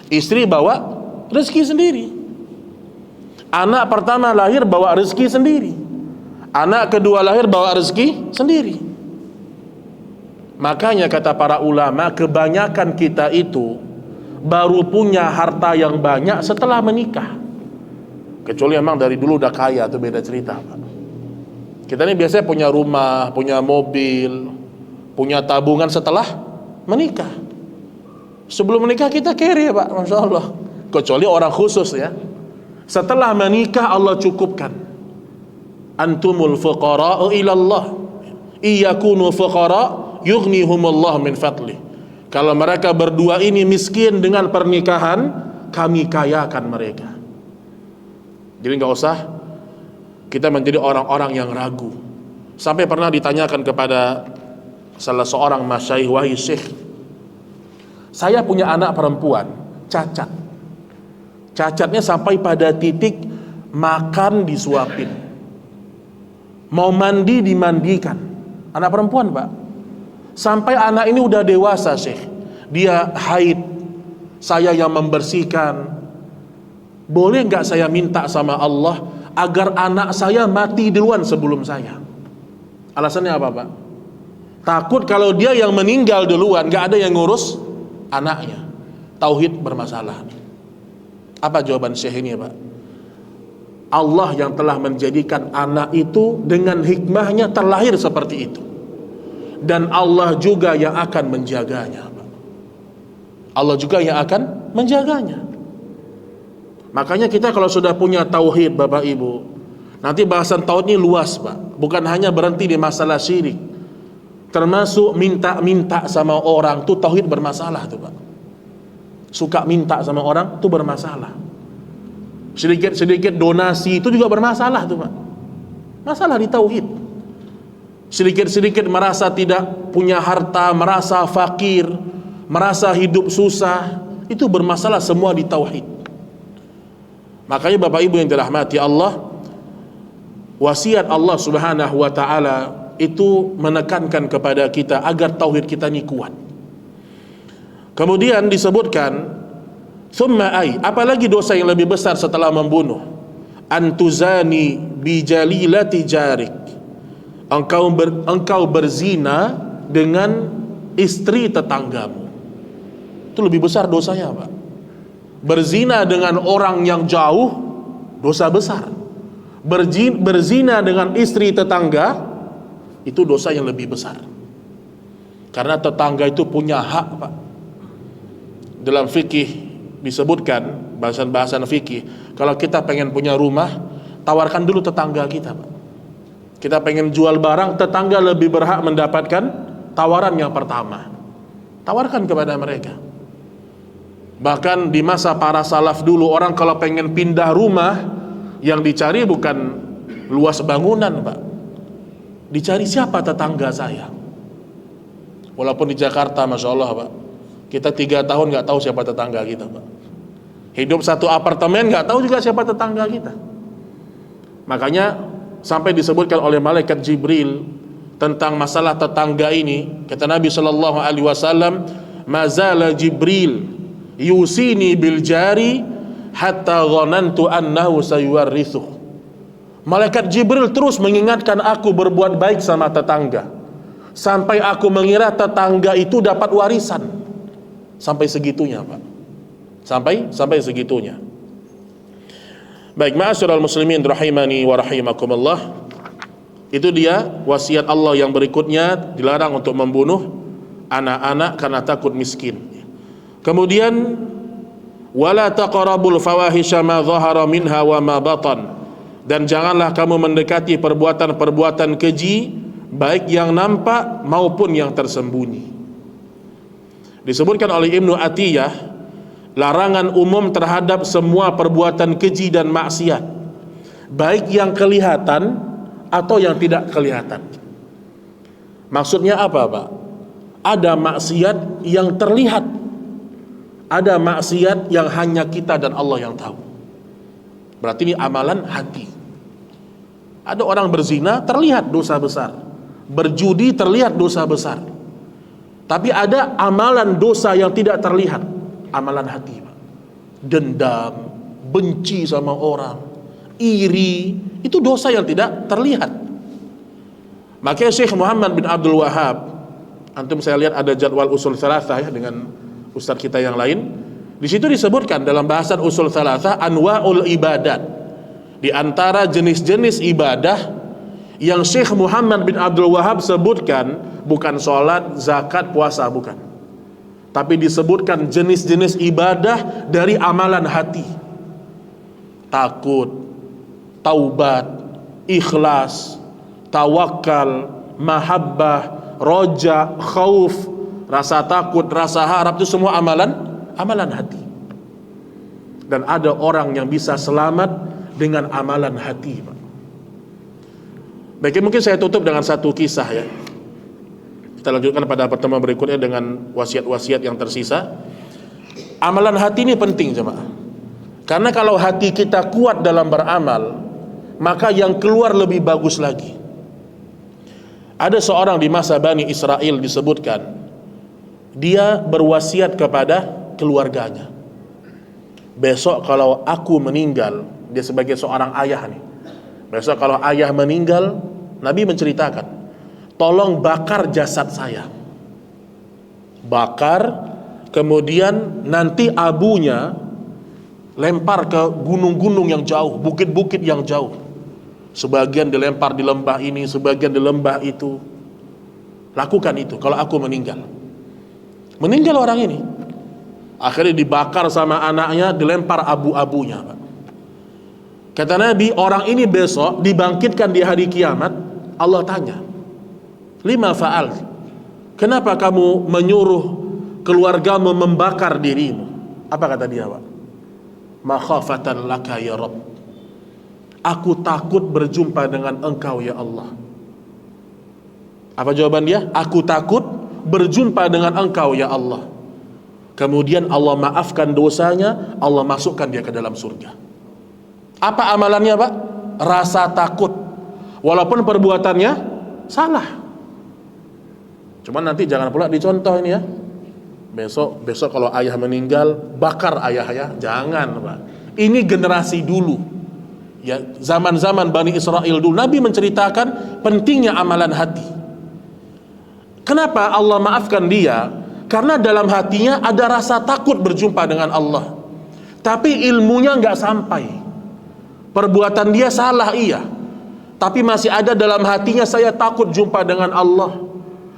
istri bawa rezeki sendiri. Anak pertama lahir bawa rezeki sendiri, anak kedua lahir bawa rezeki sendiri. Makanya kata para ulama, kebanyakan kita itu baru punya harta yang banyak setelah menikah. Kecuali memang dari dulu udah kaya, itu beda cerita, Pak. Kita ini biasanya punya rumah, punya mobil, punya tabungan setelah menikah. Sebelum menikah kita kere, Pak, Masya Allah. Kecuali orang khusus ya. Setelah menikah Allah cukupkan. Antumul fuqara'u ilallah, iyakunu fuqara' yughnihumullah min fadlih. Kalau mereka berdua ini miskin, dengan pernikahan kami kayakan mereka. Jadi nggak usah kita menjadi orang-orang yang ragu. Sampai pernah ditanyakan kepada salah seorang masyayikh, wahai syekh, saya punya anak perempuan cacat. Cacatnya sampai pada titik makan disuapin, mau mandi dimandikan. Anak perempuan, Pak. Sampai anak ini udah dewasa, Syekh, dia haid, saya yang membersihkan. Boleh nggak saya minta sama Allah agar anak saya mati duluan sebelum saya? Alasannya apa, Pak? Takut kalau dia yang meninggal duluan, nggak ada yang ngurus anaknya. Tauhid bermasalah. Apa jawaban Syekh ini, Pak? Allah yang telah menjadikan anak itu dengan hikmahnya terlahir seperti itu, dan Allah juga yang akan menjaganya. Allah juga yang akan menjaganya. Makanya kita kalau sudah punya tauhid, Bapak Ibu, nanti bahasan tauhid ini luas, Pak. Bukan hanya berhenti di masalah syirik, termasuk minta-minta sama orang tuh tauhid bermasalah tuh, Pak. Suka minta sama orang tuh bermasalah. Sedikit-sedikit donasi itu juga bermasalah tuh, Pak. Masalah di tauhid. Sedikit-sedikit merasa tidak punya harta, merasa fakir, merasa hidup susah, itu bermasalah semua di tauhid. Makanya Bapak Ibu yang dirahmati Allah, wasiat Allah Subhanahu wa taala itu menekankan kepada kita agar tauhid kita ini kuat. Kemudian disebutkan thumma apalagi dosa yang lebih besar setelah membunuh, antuzani bijalilati jarik, engkau berzina dengan istri tetanggamu. Itu lebih besar dosanya, Pak. Berzina dengan orang yang jauh, dosa besar. Berzina dengan istri tetangga, itu dosa yang lebih besar. Karena tetangga itu punya hak, Pak. Dalam fikih disebutkan, bahasan-bahasan fikih, kalau kita pengen punya rumah, tawarkan dulu tetangga kita, Pak. Kita pengen jual barang, tetangga lebih berhak mendapatkan tawaran yang pertama. Tawarkan kepada mereka. Bahkan di masa para salaf dulu, orang kalau pengen pindah rumah, yang dicari bukan luas bangunan, Pak. Dicari siapa tetangga saya. Walaupun di Jakarta, Masya Allah, Pak, kita 3 tahun gak tahu siapa tetangga kita, Pak. Hidup satu apartemen gak tahu juga siapa tetangga kita. Makanya sampai disebutkan oleh malaikat Jibril tentang masalah tetangga ini, kata Nabi sallallahu alaihi wasallam, mazala Jibril yusini bil jari hatta ghanantu annahu sayuwarrithuh. Malaikat Jibril terus mengingatkan aku berbuat baik sama tetangga, sampai aku mengira tetangga itu dapat warisan. Sampai segitunya, Pak. Sampai segitunya. Baik, ma'asyiral muslimin rahimani wa rahimakumullah. Itu dia wasiat Allah yang berikutnya, dilarang untuk membunuh anak-anak karena takut miskin. Kemudian wala taqrabul fawahisha ma dhahara minha wa ma batan, dan janganlah kamu mendekati perbuatan-perbuatan keji, baik yang nampak maupun yang tersembunyi. Disebutkan oleh Ibnu Atiyah, larangan umum terhadap semua perbuatan keji dan maksiat, baik yang kelihatan atau yang tidak kelihatan. Maksudnya apa, Pak? Ada maksiat yang terlihat, ada maksiat yang hanya kita dan Allah yang tahu. Berarti ini amalan hati. Ada orang berzina terlihat dosa besar, berjudi terlihat dosa besar. Tapi ada amalan dosa yang tidak terlihat, amalan hati, Pak. Dendam, benci sama orang, iri, itu dosa yang tidak terlihat. Makanya Syekh Muhammad bin Abdul Wahab, antum saya lihat ada jadwal usul thalathah ya dengan ustaz kita yang lain. Di situ disebutkan dalam bahasan usul thalathah anwa'ul ibadat. Di antara jenis-jenis ibadah yang Syekh Muhammad bin Abdul Wahab sebutkan bukan sholat, zakat, puasa, bukan. Tapi disebutkan jenis-jenis ibadah dari amalan hati. Takut, taubat, ikhlas, tawakal, mahabbah, roja, khauf, rasa takut, rasa harap, itu semua amalan hati. Dan ada orang yang bisa selamat dengan amalan hati, Pak. Baik, mungkin saya tutup dengan satu kisah ya. Kita lanjutkan pada pertemuan berikutnya dengan wasiat-wasiat yang tersisa. Amalan hati ini penting, jemaah. Karena kalau hati kita kuat dalam beramal, maka yang keluar lebih bagus lagi. Ada seorang di masa Bani Israel disebutkan, dia berwasiat kepada keluarganya, besok kalau aku meninggal, dia sebagai seorang ayah nih, besok kalau ayah meninggal, Nabi menceritakan, tolong bakar jasad saya, bakar, kemudian nanti abunya lempar ke gunung-gunung yang jauh, bukit-bukit yang jauh. Sebagian dilempar di lembah ini, sebagian di lembah itu. Lakukan itu kalau aku meninggal. Meninggal orang ini, akhirnya dibakar sama anaknya, dilempar abu-abunya, Pak. Kata Nabi, orang ini besok dibangkitkan di hari kiamat. Allah tanya, lima fa'al, kenapa kamu menyuruh keluargamu membakar dirimu? Apa kata dia, Pak? Makhafatan laka ya Rabb, aku takut berjumpa dengan engkau ya Allah. Apa jawaban dia? Aku takut berjumpa dengan engkau ya Allah. Kemudian Allah maafkan dosanya, Allah masukkan dia ke dalam surga. Apa amalannya, Pak? Rasa takut, walaupun perbuatannya salah. Cuman nanti jangan pula dicontoh ini ya. Besok kalau ayah meninggal, bakar ayah, jangan, Pak. Ini generasi dulu. Ya, zaman-zaman Bani Israel dulu, Nabi menceritakan pentingnya amalan hati. Kenapa Allah maafkan dia? Karena dalam hatinya ada rasa takut berjumpa dengan Allah, tapi ilmunya nggak sampai. Perbuatan dia salah, iya, tapi masih ada dalam hatinya, saya takut jumpa dengan Allah.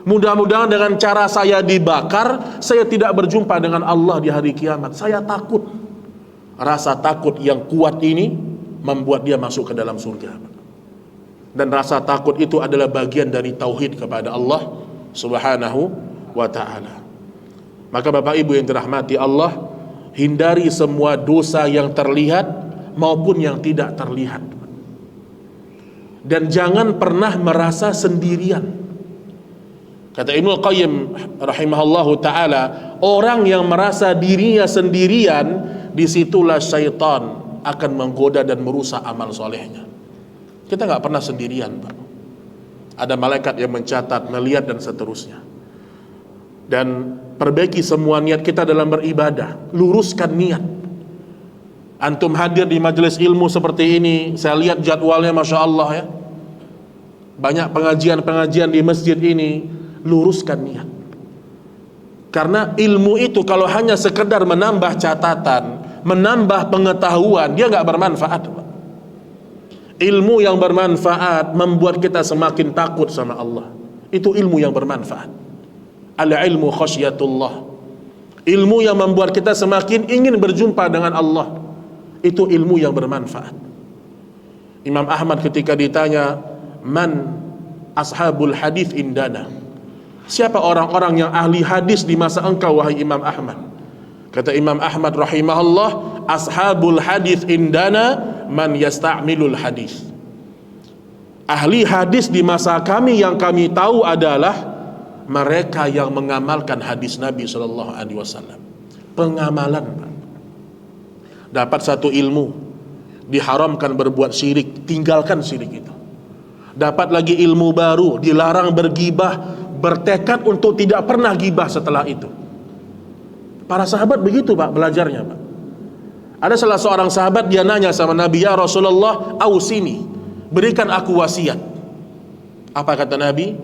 Mudah-mudahan dengan cara saya dibakar, saya tidak berjumpa dengan Allah di hari kiamat. Saya takut. Rasa takut yang kuat ini membuat dia masuk ke dalam surga. Dan rasa takut itu adalah bagian dari tauhid kepada Allah Subhanahu wa ta'ala. Maka Bapak Ibu yang dirahmati Allah, hindari semua dosa yang terlihat maupun yang tidak terlihat. Dan jangan pernah merasa sendirian. Kata Ibnu Qayyim rahimahullahu ta'ala, orang yang merasa dirinya sendirian, disitulah syaitan akan menggoda dan merusak amal solehnya. Kita nggak pernah sendirian, Pak. Ada malaikat yang mencatat, melihat, dan seterusnya. Dan perbaiki semua niat kita dalam beribadah. Luruskan niat. Antum hadir di majelis ilmu seperti ini, saya lihat jadwalnya, Masya Allah ya, banyak pengajian-pengajian di masjid ini. Luruskan niat. Karena ilmu itu kalau hanya sekedar menambah catatan, menambah pengetahuan, dia nggak bermanfaat, Pak. Ilmu yang bermanfaat membuat kita semakin takut sama Allah. Itu ilmu yang bermanfaat. Al-ilmu khasyatullah. Ilmu yang membuat kita semakin ingin berjumpa dengan Allah. Itu ilmu yang bermanfaat. Imam Ahmad ketika ditanya, man ashabul hadith indana, siapa orang-orang yang ahli hadis di masa engkau wahai Imam Ahmad? Kata Imam Ahmad rahimahullah, ashabul hadis indana man yasta'milul hadis. Ahli hadis di masa kami yang kami tahu adalah mereka yang mengamalkan hadis Nabi sallallahu alaihi wasallam. Pengamalan, Pak. Dapat satu ilmu, diharamkan berbuat syirik, tinggalkan syirik itu. Dapat lagi ilmu baru, dilarang bergibah, bertekad untuk tidak pernah gibah setelah itu. Para sahabat begitu, Pak, belajarnya, Pak. Ada salah seorang sahabat, dia nanya sama Nabi, ya Rasulullah, ausini, berikan aku wasiat. Apa kata Nabi?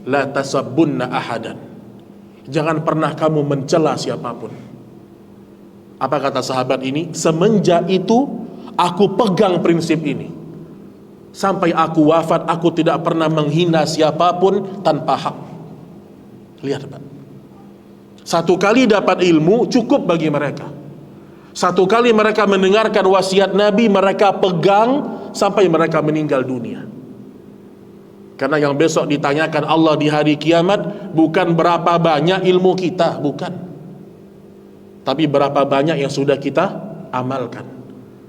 La tasabbunna ahadan, jangan pernah kamu mencela siapapun. Apa kata sahabat ini? Semenjak itu aku pegang prinsip ini. Sampai aku wafat, aku tidak pernah menghina siapapun tanpa hak. Lihat, Pak. Satu kali dapat ilmu cukup bagi mereka. Satu kali mereka mendengarkan wasiat Nabi, mereka pegang sampai mereka meninggal dunia. Karena yang besok ditanyakan Allah di hari kiamat bukan berapa banyak ilmu kita, bukan, tapi berapa banyak yang sudah kita amalkan.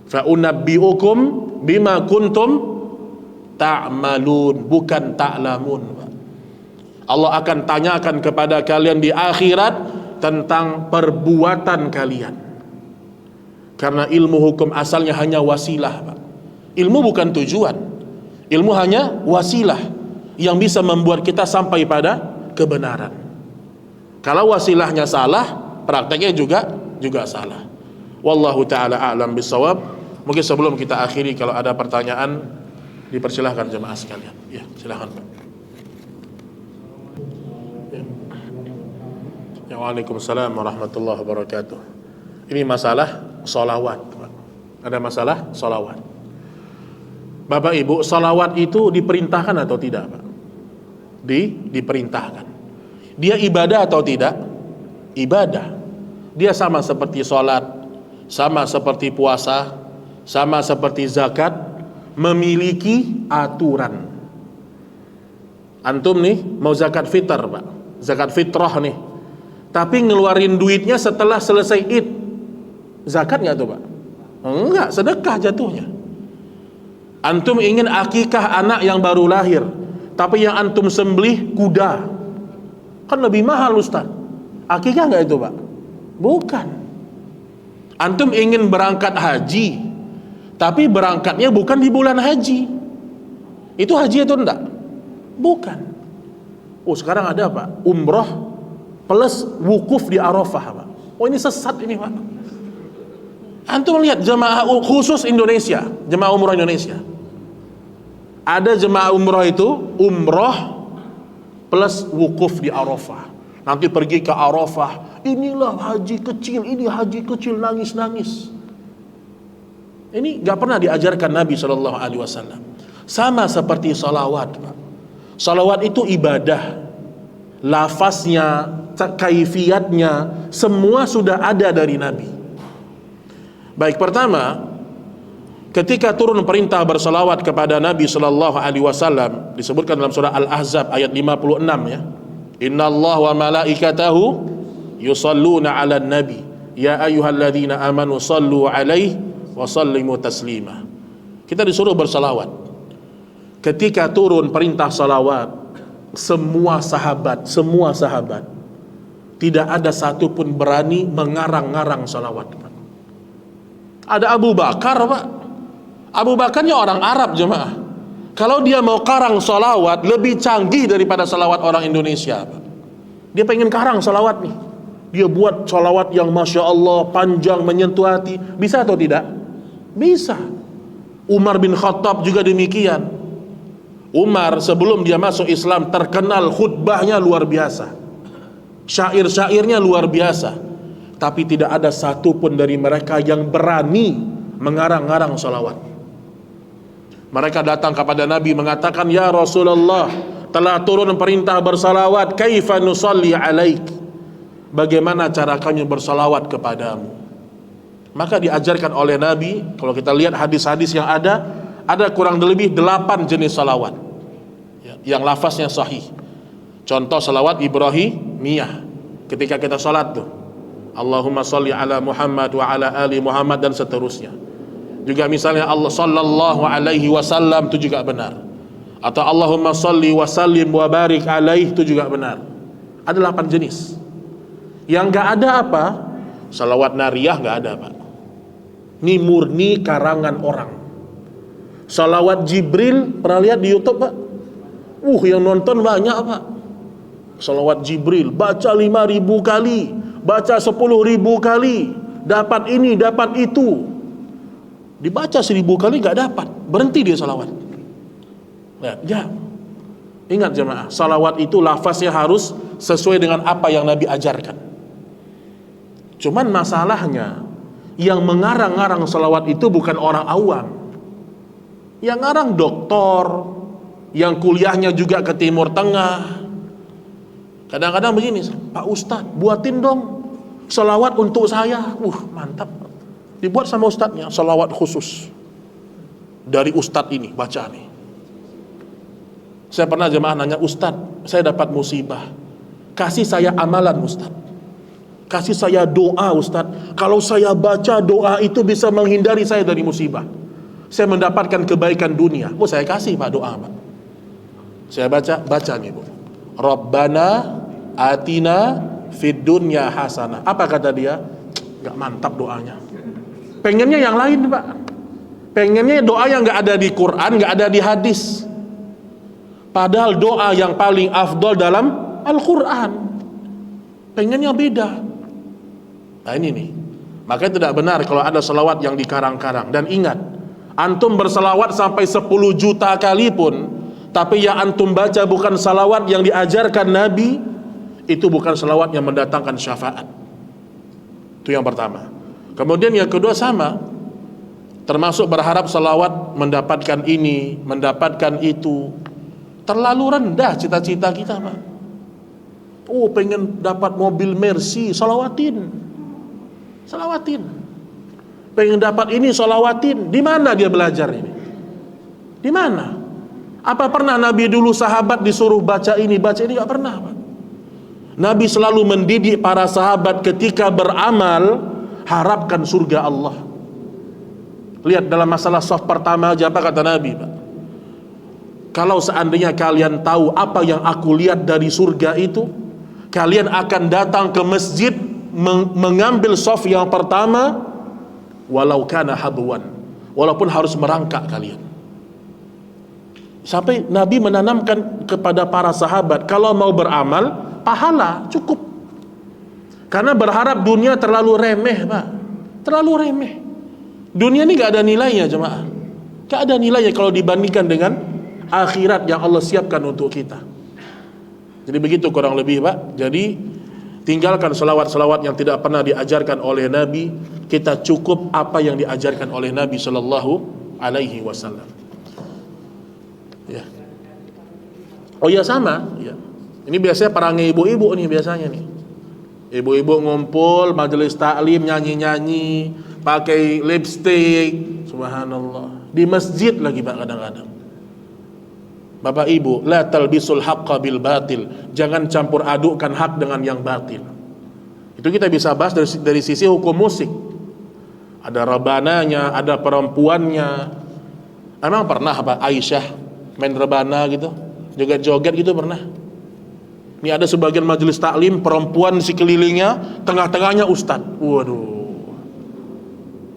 Fa unabbiukum bima kuntum ta'malun, bukan ta'lamun. Allah akan tanyakan kepada kalian di akhirat tentang perbuatan kalian. Karena ilmu hukum asalnya hanya wasilah, Pak. Ilmu bukan tujuan. Ilmu hanya wasilah yang bisa membuat kita sampai pada kebenaran. Kalau wasilahnya salah, prakteknya juga salah. Wallahu ta'ala a'lam bissawab. Mungkin sebelum kita akhiri, kalau ada pertanyaan dipersilahkan jemaah sekalian. Ya, silahkan, Pak. Ya. Waalaikumsalam warahmatullahi wabarakatuh. Ini masalah sholawat, Pak. Ada masalah salawat. Bapak Ibu, salawat itu diperintahkan atau tidak, Pak? Diperintahkan. Dia ibadah atau tidak? Ibadah. Dia sama seperti sholat, sama seperti puasa, sama seperti zakat, memiliki aturan. Antum nih mau zakat fitr, Pak, zakat fitrah nih, tapi ngeluarin duitnya setelah selesai id, zakat nggak tuh, Pak? Enggak, sedekah jatuhnya. Antum ingin akikah anak yang baru lahir, tapi yang antum sembelih kuda, kan lebih mahal, Ustaz. Akikah nggak itu, Pak? Bukan. Antum ingin berangkat haji, tapi berangkatnya bukan di bulan haji. Itu haji atau enggak? Bukan. Oh, sekarang ada, Pak, umroh plus wukuf di Arafah, Pak. Oh, ini sesat ini, Pak. Antum lihat jemaah khusus Indonesia, jemaah umroh Indonesia. Ada jemaah umroh itu umroh plus wukuf di Arafah. Nanti pergi ke Arafah, inilah haji kecil, ini haji kecil, nangis-nangis. Ini gak pernah diajarkan Nabi SAW. Sama seperti salawat, Pak. Salawat itu ibadah. Lafaznya, kaifiyatnya, semua sudah ada dari Nabi. Baik, pertama, ketika turun perintah bersalawat kepada Nabi SAW, disebutkan dalam surah Al-Ahzab ayat 56 ya. Innallaha wa malaikatahu yusalluna 'alan nabi ya ayyuhalladzina amanu sallu 'alaihi wa sallimu taslima. Kita disuruh bersalawat. Ketika turun perintah salawat, semua sahabat tidak ada satupun berani mengarang-ngarang salawat. Ada Abu Bakar, Pak. Abu Bakarnya orang Arab, jemaah. Kalau dia mau karang salawat, lebih canggih daripada salawat orang Indonesia, Pak. Dia pengen karang salawat nih. Dia buat salawat yang Masya Allah, panjang, menyentuh hati. Bisa atau tidak? Bisa. Umar bin Khattab juga demikian. Umar sebelum dia masuk Islam terkenal khutbahnya luar biasa, syair-syairnya luar biasa. Tapi tidak ada satupun dari mereka yang berani mengarang-ngarang salawat. Mereka datang kepada Nabi mengatakan, ya Rasulullah, telah turun perintah bersalawat, kaifa nusalli alaik, bagaimana cara kami bersalawat kepadamu. Maka diajarkan oleh Nabi, kalau kita lihat hadis-hadis yang ada kurang lebih 8 jenis salawat yang lafaznya sahih. Contoh salawat Ibrahimiyah, ketika kita salat tuh, Allahumma salli ala Muhammad wa ala ali Muhammad, dan seterusnya. Juga misalnya Allah sallallahu alaihi wasallam, itu juga benar. Atau Allahumma salli wa sallim wa barik alaihi, itu juga benar. Ada 8 jenis. Yang gak ada apa? Salawat nariyah gak ada, Pak. Ini murni karangan orang. Salawat Jibril, pernah lihat di YouTube, Pak? Yang nonton banyak, Pak. Salawat Jibril, baca 5.000 kali, baca 10.000 kali, dapat ini, dapat itu. Dibaca 1.000 kali gak dapat, berhenti dia salawat. Ya. Ingat jemaah, salawat itu lafaznya harus sesuai dengan apa yang Nabi ajarkan. Cuman masalahnya, yang mengarang-ngarang salawat itu bukan orang awam. Yang ngarang doktor, yang kuliahnya juga ke Timur Tengah. Kadang-kadang begini, Pak Ustadz, buatin dong salawat untuk saya. Mantap. Dibuat sama ustadznya salawat khusus dari ustadz ini, baca nih. Saya pernah jemaah nanya, Ustadz, saya dapat musibah, kasih saya amalan Ustadz, kasih saya doa Ustadz, kalau saya baca doa itu bisa menghindari saya dari musibah, saya mendapatkan kebaikan dunia. Saya kasih, Pak, doa, Pak. Saya baca nih, Bu. Rabbana atina fid dunya hasanah. Apa kata dia? Gak mantap doanya. Pengennya yang lain, Pak. Pengennya doa yang gak ada di Quran, gak ada di hadis. Padahal doa yang paling afdol dalam Al-Quran. Pengennya beda. Nah ini nih. Makanya tidak benar kalau ada selawat yang dikarang-karang. Dan ingat, antum berselawat sampai 10 juta kali pun, tapi yang antum baca bukan salawat yang diajarkan Nabi, itu bukan salawat yang mendatangkan syafaat. Itu yang pertama. Kemudian yang kedua sama, termasuk berharap salawat mendapatkan ini, mendapatkan itu. Terlalu rendah cita-cita kita, Pak. Oh, pengen dapat mobil Mercy, salawatin. Pengen dapat ini, salawatin. Di mana dia belajar ini? Di mana? Apa pernah Nabi dulu sahabat disuruh baca ini, Gak pernah, Pak. Nabi selalu mendidik para sahabat ketika beramal, harapkan surga Allah. Lihat dalam masalah saf pertama aja, apa kata Nabi, Pak? Kalau seandainya kalian tahu apa yang aku lihat dari surga itu, kalian akan datang ke masjid mengambil saf yang pertama, walau kana hadwan, walaupun harus merangkak kalian. Sampai Nabi menanamkan kepada para sahabat, kalau mau beramal, pahala cukup. Karena berharap dunia terlalu remeh, Pak. Terlalu remeh. Dunia ini gak ada nilainya, jemaah. Gak ada nilainya kalau dibandingkan dengan akhirat yang Allah siapkan untuk kita. Jadi begitu kurang lebih, Pak. Jadi tinggalkan selawat-selawat yang tidak pernah diajarkan oleh Nabi. Kita cukup apa yang diajarkan oleh Nabi Sallallahu Alaihi Wasallam. Ya. Oh ya, sama ya. Ini biasanya para ibu-ibu nih biasanya nih. Ibu-ibu ngumpul majelis taklim, nyanyi-nyanyi, pakai lipstick, subhanallah. Di masjid lagi, Pak, kadang-kadang. Bapak Ibu, la talbisul haqqa bil batil. Jangan campur adukkan hak dengan yang batil. Itu kita bisa bahas dari sisi hukum musik. Ada rebananya, ada perempuannya. Emang pernah Pak Aisyah main rebana gitu, joget-joget gitu pernah? Ini ada sebagian majelis taklim, perempuan di sekelilingnya, tengah-tengahnya ustad. Waduh.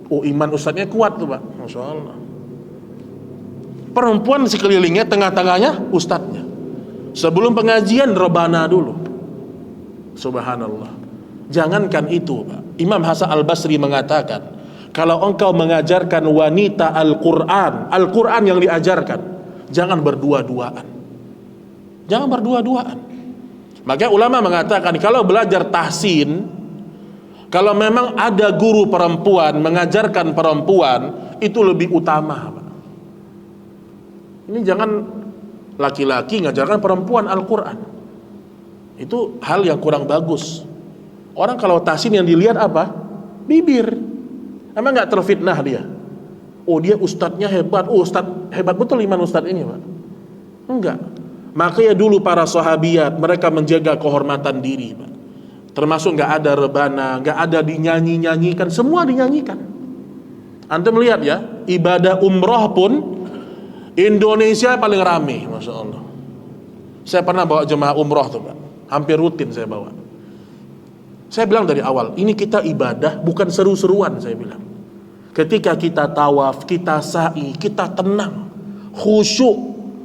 Oh, iman ustadnya kuat tuh, Pak. Masya Allah. Perempuan di sekelilingnya, tengah-tengahnya ustadnya. Sebelum pengajian rebana dulu. Subhanallah. Jangankan itu, Pak. Imam Hasan Al-Basri mengatakan, kalau engkau mengajarkan wanita Al-Quran yang diajarkan, jangan berdua-duaan. Jangan berdua-duaan. Maka ulama mengatakan kalau belajar tahsin, kalau memang ada guru perempuan mengajarkan perempuan, itu lebih utama, Pak. Ini jangan laki-laki ngajarkan perempuan Al-Quran. Itu hal yang kurang bagus. Orang kalau tahsin yang dilihat apa? Bibir. Emang gak terfitnah dia? Oh, dia ustadznya hebat. Oh, ustadz hebat betul iman ustadz ini, Pak. Enggak. Makanya dulu para sahabiat, mereka menjaga kehormatan diri, Pak. Termasuk gak ada rebana, gak ada dinyanyi-nyanyikan, semua dinyanyikan. Antum lihat ya, ibadah umroh pun Indonesia paling rame, Masya Allah. Saya pernah bawa jemaah umroh tuh, Pak. Hampir rutin saya bawa. Saya bilang dari awal, ini kita ibadah bukan seru-seruan, saya bilang. Ketika kita tawaf, kita sa'i, kita tenang, khusyuk,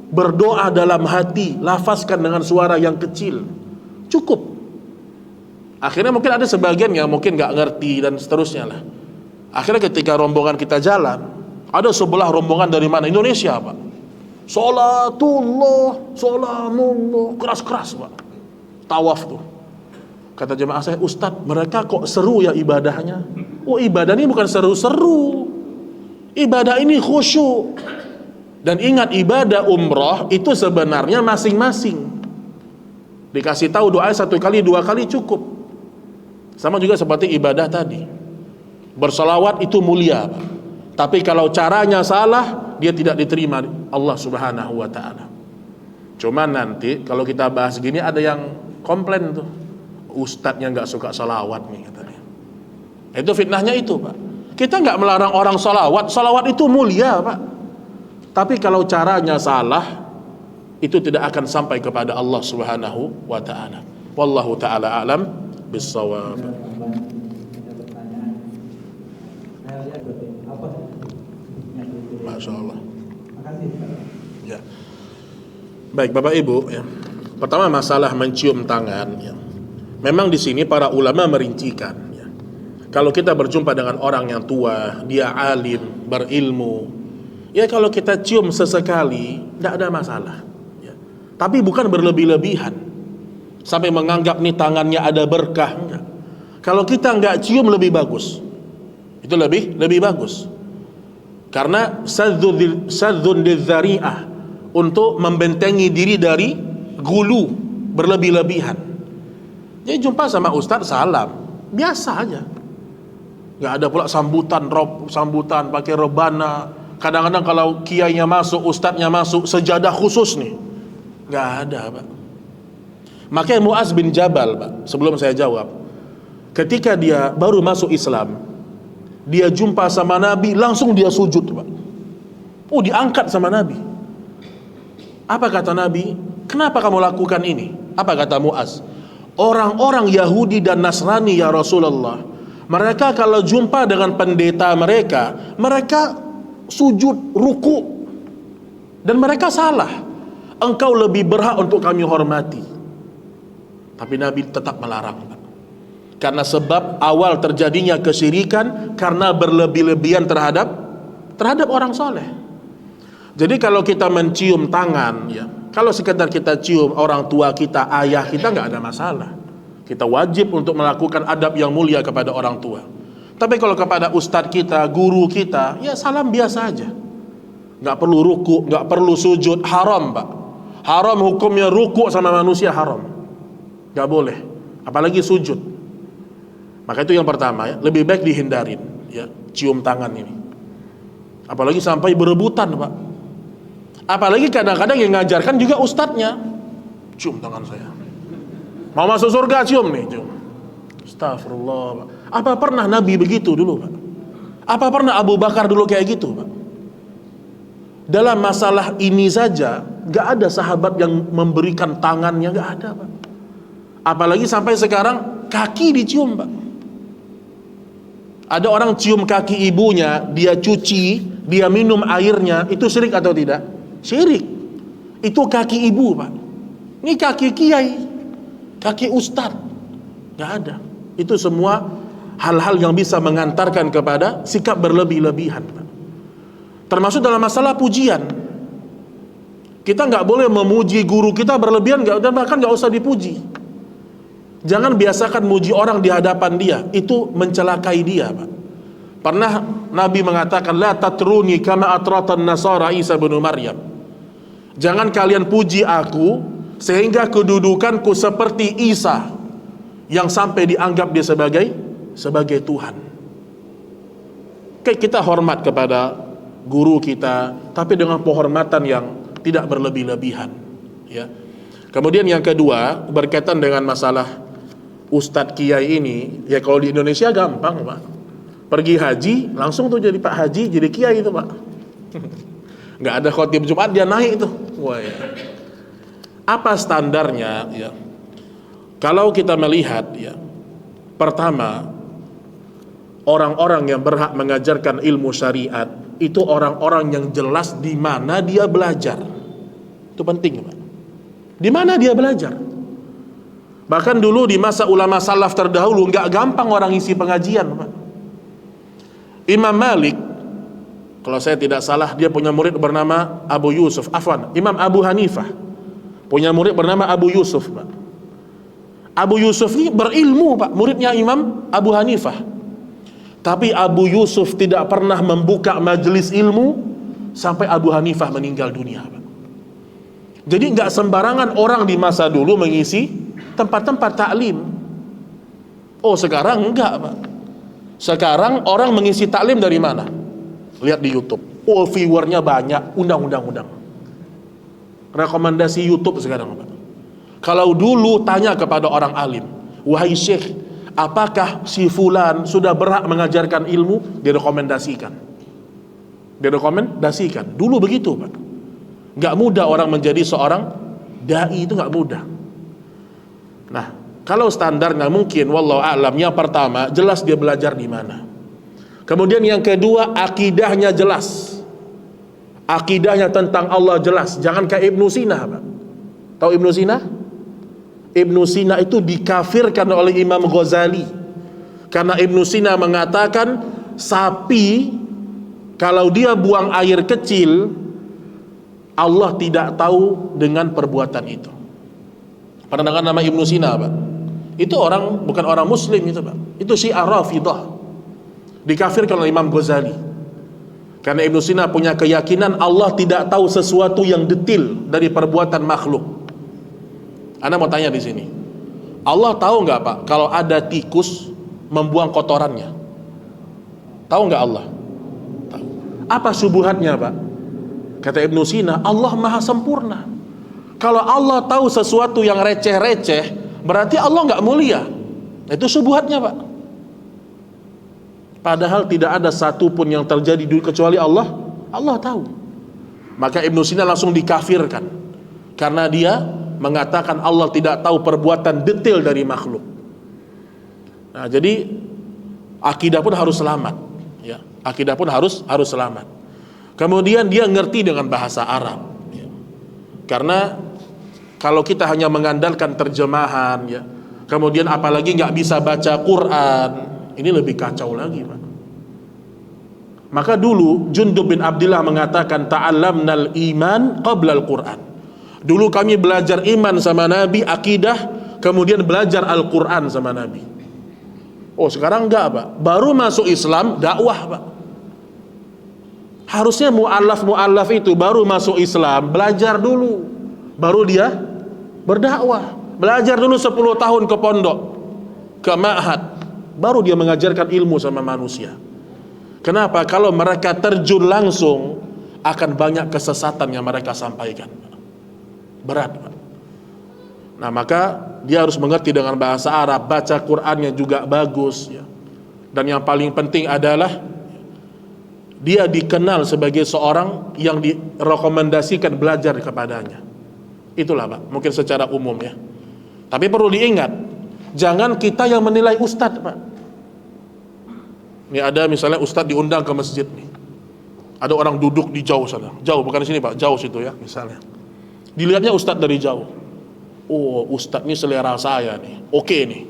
berdoa dalam hati, lafazkan dengan suara yang kecil, cukup. Akhirnya mungkin ada sebagian yang mungkin gak ngerti dan seterusnya lah. Akhirnya ketika rombongan kita jalan, ada sebelah rombongan dari mana? Indonesia, Pak. Salatullah, salamullah, keras-keras, Pak. Tawaf tuh. Kata jemaah saya, Ustadz, mereka kok seru ya ibadahnya? Oh, ibadah ini bukan seru-seru. Ibadah ini khusyuk. Dan ingat, ibadah umroh itu sebenarnya masing-masing. Dikasih tahu doa 1 kali, 2 kali cukup. Sama juga seperti ibadah tadi. Bersalawat itu mulia, Pak. Tapi kalau caranya salah, dia tidak diterima Allah Subhanahu wa ta'ala. Cuman nanti kalau kita bahas gini ada yang komplain tuh, ustadznya gak suka salawat nih katanya. Itu fitnahnya itu, Pak. Kita gak melarang orang salawat. Salawat itu mulia, Pak. Tapi kalau caranya salah, itu tidak akan sampai kepada Allah Subhanahu wa ta'ala. Wallahu ta'ala a'lam bis-shawab. Masya Allah. Ya. Baik, Bapak Ibu, ya. Pertama masalah mencium tangan, ya. Memang di sini para ulama merincikan, ya. Kalau kita berjumpa dengan orang yang tua, dia alim, berilmu, ya kalau kita cium sesekali, tidak ada masalah, ya. Tapi bukan berlebih-lebihan sampai menganggap nih tangannya ada berkah, enggak. Kalau kita nggak cium lebih bagus, itu lebih bagus. Karena sadzun lidzari'ah, untuk membentengi diri dari gulu, berlebih-lebihan. Jadi jumpa sama ustaz, salam biasa aja, nggak ada pula sambutan pakai rebana. Kadang-kadang kalau kiainya masuk, ustadznya masuk, sejadah khusus nih, nggak ada, Pak. Makanya Muaz bin Jabal, Pak, sebelum saya jawab, ketika dia baru masuk Islam, dia jumpa sama Nabi, langsung dia sujud, Pak. Oh, diangkat sama Nabi. Apa kata Nabi? Kenapa kamu lakukan ini? Apa kata Muaz? Orang-orang Yahudi dan Nasrani, ya Rasulullah, mereka kalau jumpa dengan pendeta mereka sujud, ruku, dan mereka salah. Engkau lebih berhak untuk kami hormati. Tapi Nabi tetap melarang, Pak. Karena sebab awal terjadinya kesyirikan karena berlebih-lebihan terhadap orang soleh. Jadi kalau kita mencium tangan, ya, kalau sekedar kita cium orang tua kita, ayah kita, nggak ada masalah. Kita wajib untuk melakukan adab yang mulia kepada orang tua. Tapi kalau kepada ustadz kita, guru kita, ya salam biasa aja. Nggak perlu ruku, nggak perlu sujud, haram, Pak. Haram hukumnya, ruku sama manusia haram, nggak boleh. Apalagi sujud. Maka itu yang pertama, ya, lebih baik dihindarin, ya, cium tangan ini. Apalagi sampai berebutan, Pak. Apalagi kadang-kadang yang ngajarkan juga ustadznya. Cium tangan saya. Mau masuk surga, cium nih, cium. Astagfirullah, Pak. Apa pernah Nabi begitu dulu, Pak? Apa pernah Abu Bakar dulu kayak gitu, Pak? Dalam masalah ini saja, gak ada sahabat yang memberikan tangannya, gak ada, Pak. Apalagi sampai sekarang kaki dicium, Pak. Ada orang cium kaki ibunya, dia cuci, dia minum airnya, itu syirik atau tidak? Syirik. Itu kaki ibu, Pak. Ini kaki kiai, kaki ustad, nggak ada. Itu semua hal-hal yang bisa mengantarkan kepada sikap berlebih-lebihan, Pak. Termasuk dalam masalah pujian. Kita nggak boleh memuji guru kita berlebihan, dan bahkan nggak usah dipuji. Jangan biasakan muji orang di hadapan dia, itu mencelakai dia, Pak. Pernah Nabi mengatakan, la tatruni kama atratan nasara Isa bin Maryam. Jangan kalian puji aku sehingga kedudukanku seperti Isa yang sampai dianggap dia sebagai Tuhan. Kayak kita hormat kepada guru kita, tapi dengan penghormatan yang tidak berlebih-lebihan, ya. Kemudian yang kedua, berkaitan dengan masalah ustadz kiai ini, ya kalau di Indonesia gampang, Pak. Pergi haji, langsung tuh jadi Pak Haji, jadi kiai itu, Pak. Nggak ada khotib Jumat, dia naik tuh. Wah, ya. Apa standarnya, ya? Kalau kita melihat, ya, pertama, orang-orang yang berhak mengajarkan ilmu syariat itu orang-orang yang jelas di mana dia belajar. Itu penting, Pak. Di mana dia belajar? Bahkan dulu di masa ulama salaf terdahulu nggak gampang orang isi pengajian, Pak. Imam Malik, kalau saya tidak salah, dia punya murid bernama Abu Yusuf. Imam Abu Hanifah punya murid bernama Abu Yusuf, Pak. Abu Yusuf ini berilmu, Pak, muridnya Imam Abu Hanifah. Tapi Abu Yusuf tidak pernah membuka majelis ilmu sampai Abu Hanifah meninggal dunia, Pak. Jadi nggak sembarangan orang di masa dulu mengisi tempat-tempat taklim. Oh, sekarang enggak, Pak. Sekarang orang mengisi taklim dari mana? Lihat di YouTube. Oh, viewernya banyak, undang. Rekomendasi YouTube sekarang, Pak. Kalau dulu tanya kepada orang alim, wahai syekh, apakah si fulan sudah berhak mengajarkan ilmu? Direkomendasikan. Dulu begitu, Pak. Gak mudah orang menjadi seorang dai, itu gak mudah. Nah, kalau standarnya mungkin wallahu a'lam, yang pertama jelas dia belajar di mana. Kemudian yang kedua, akidahnya jelas. Akidahnya tentang Allah jelas. Jangan kayak Ibnu Sina, Pak. Tahu Ibnu Sina? Ibnu Sina itu dikafirkan oleh Imam Ghazali. Karena Ibnu Sina mengatakan sapi kalau dia buang air kecil, Allah tidak tahu dengan perbuatan itu. Pernah dengar nama Ibnu Sina, Pak? Itu orang, bukan orang muslim itu, Pak. Itu Syiah Rafidah. Dikafirkan oleh Imam Ghazali. Karena Ibnu Sina punya keyakinan Allah tidak tahu sesuatu yang detail dari perbuatan makhluk. Anda mau tanya di sini, Allah tahu nggak Pak kalau ada tikus membuang kotorannya? Tahu nggak Allah? Tahu. Apa syubhatnya Pak? Kata Ibnu Sina, Allah maha sempurna. Kalau Allah tahu sesuatu yang receh-receh, berarti Allah nggak mulia. Itu syubhatnya Pak. Padahal tidak ada satupun yang terjadi kecuali Allah tahu. Maka Ibnu Sina langsung dikafirkan karena dia mengatakan Allah tidak tahu perbuatan detail dari makhluk. Nah, jadi akidah pun harus selamat, ya. Akidah pun harus selamat. Kemudian dia ngerti dengan bahasa Arab, ya. Karena kalau kita hanya mengandalkan terjemahan, ya, kemudian apalagi nggak bisa baca Quran, ini lebih kacau lagi Pak. Maka dulu Jundub bin Abdillah mengatakan ta'allamnal iman qabla al-Quran. Dulu kami belajar iman sama Nabi, akidah, kemudian belajar Al-Quran sama Nabi. Oh sekarang enggak Pak, baru masuk Islam dakwah Pak. Harusnya mu'allaf itu baru masuk Islam belajar dulu, baru dia berdakwah. Belajar dulu 10 tahun ke pondok, ke ma'had, baru dia mengajarkan ilmu sama manusia. Kenapa? Kalau mereka terjun langsung, akan banyak kesesatan yang mereka sampaikan. Berat Pak. Nah maka dia harus mengerti dengan bahasa Arab, baca Qur'annya juga bagus, ya. Dan yang paling penting adalah dia dikenal sebagai seorang yang direkomendasikan belajar kepadanya. Itulah Pak, mungkin secara umum ya. Tapi perlu diingat, jangan kita yang menilai ustadz Pak. Ini ada misalnya ustadz diundang ke masjid nih, ada orang duduk di jauh sana, jauh bukan di sini Pak, jauh situ ya misalnya. Dilihatnya ustadz dari jauh. Oh ustadz ini selera saya nih, oke nih.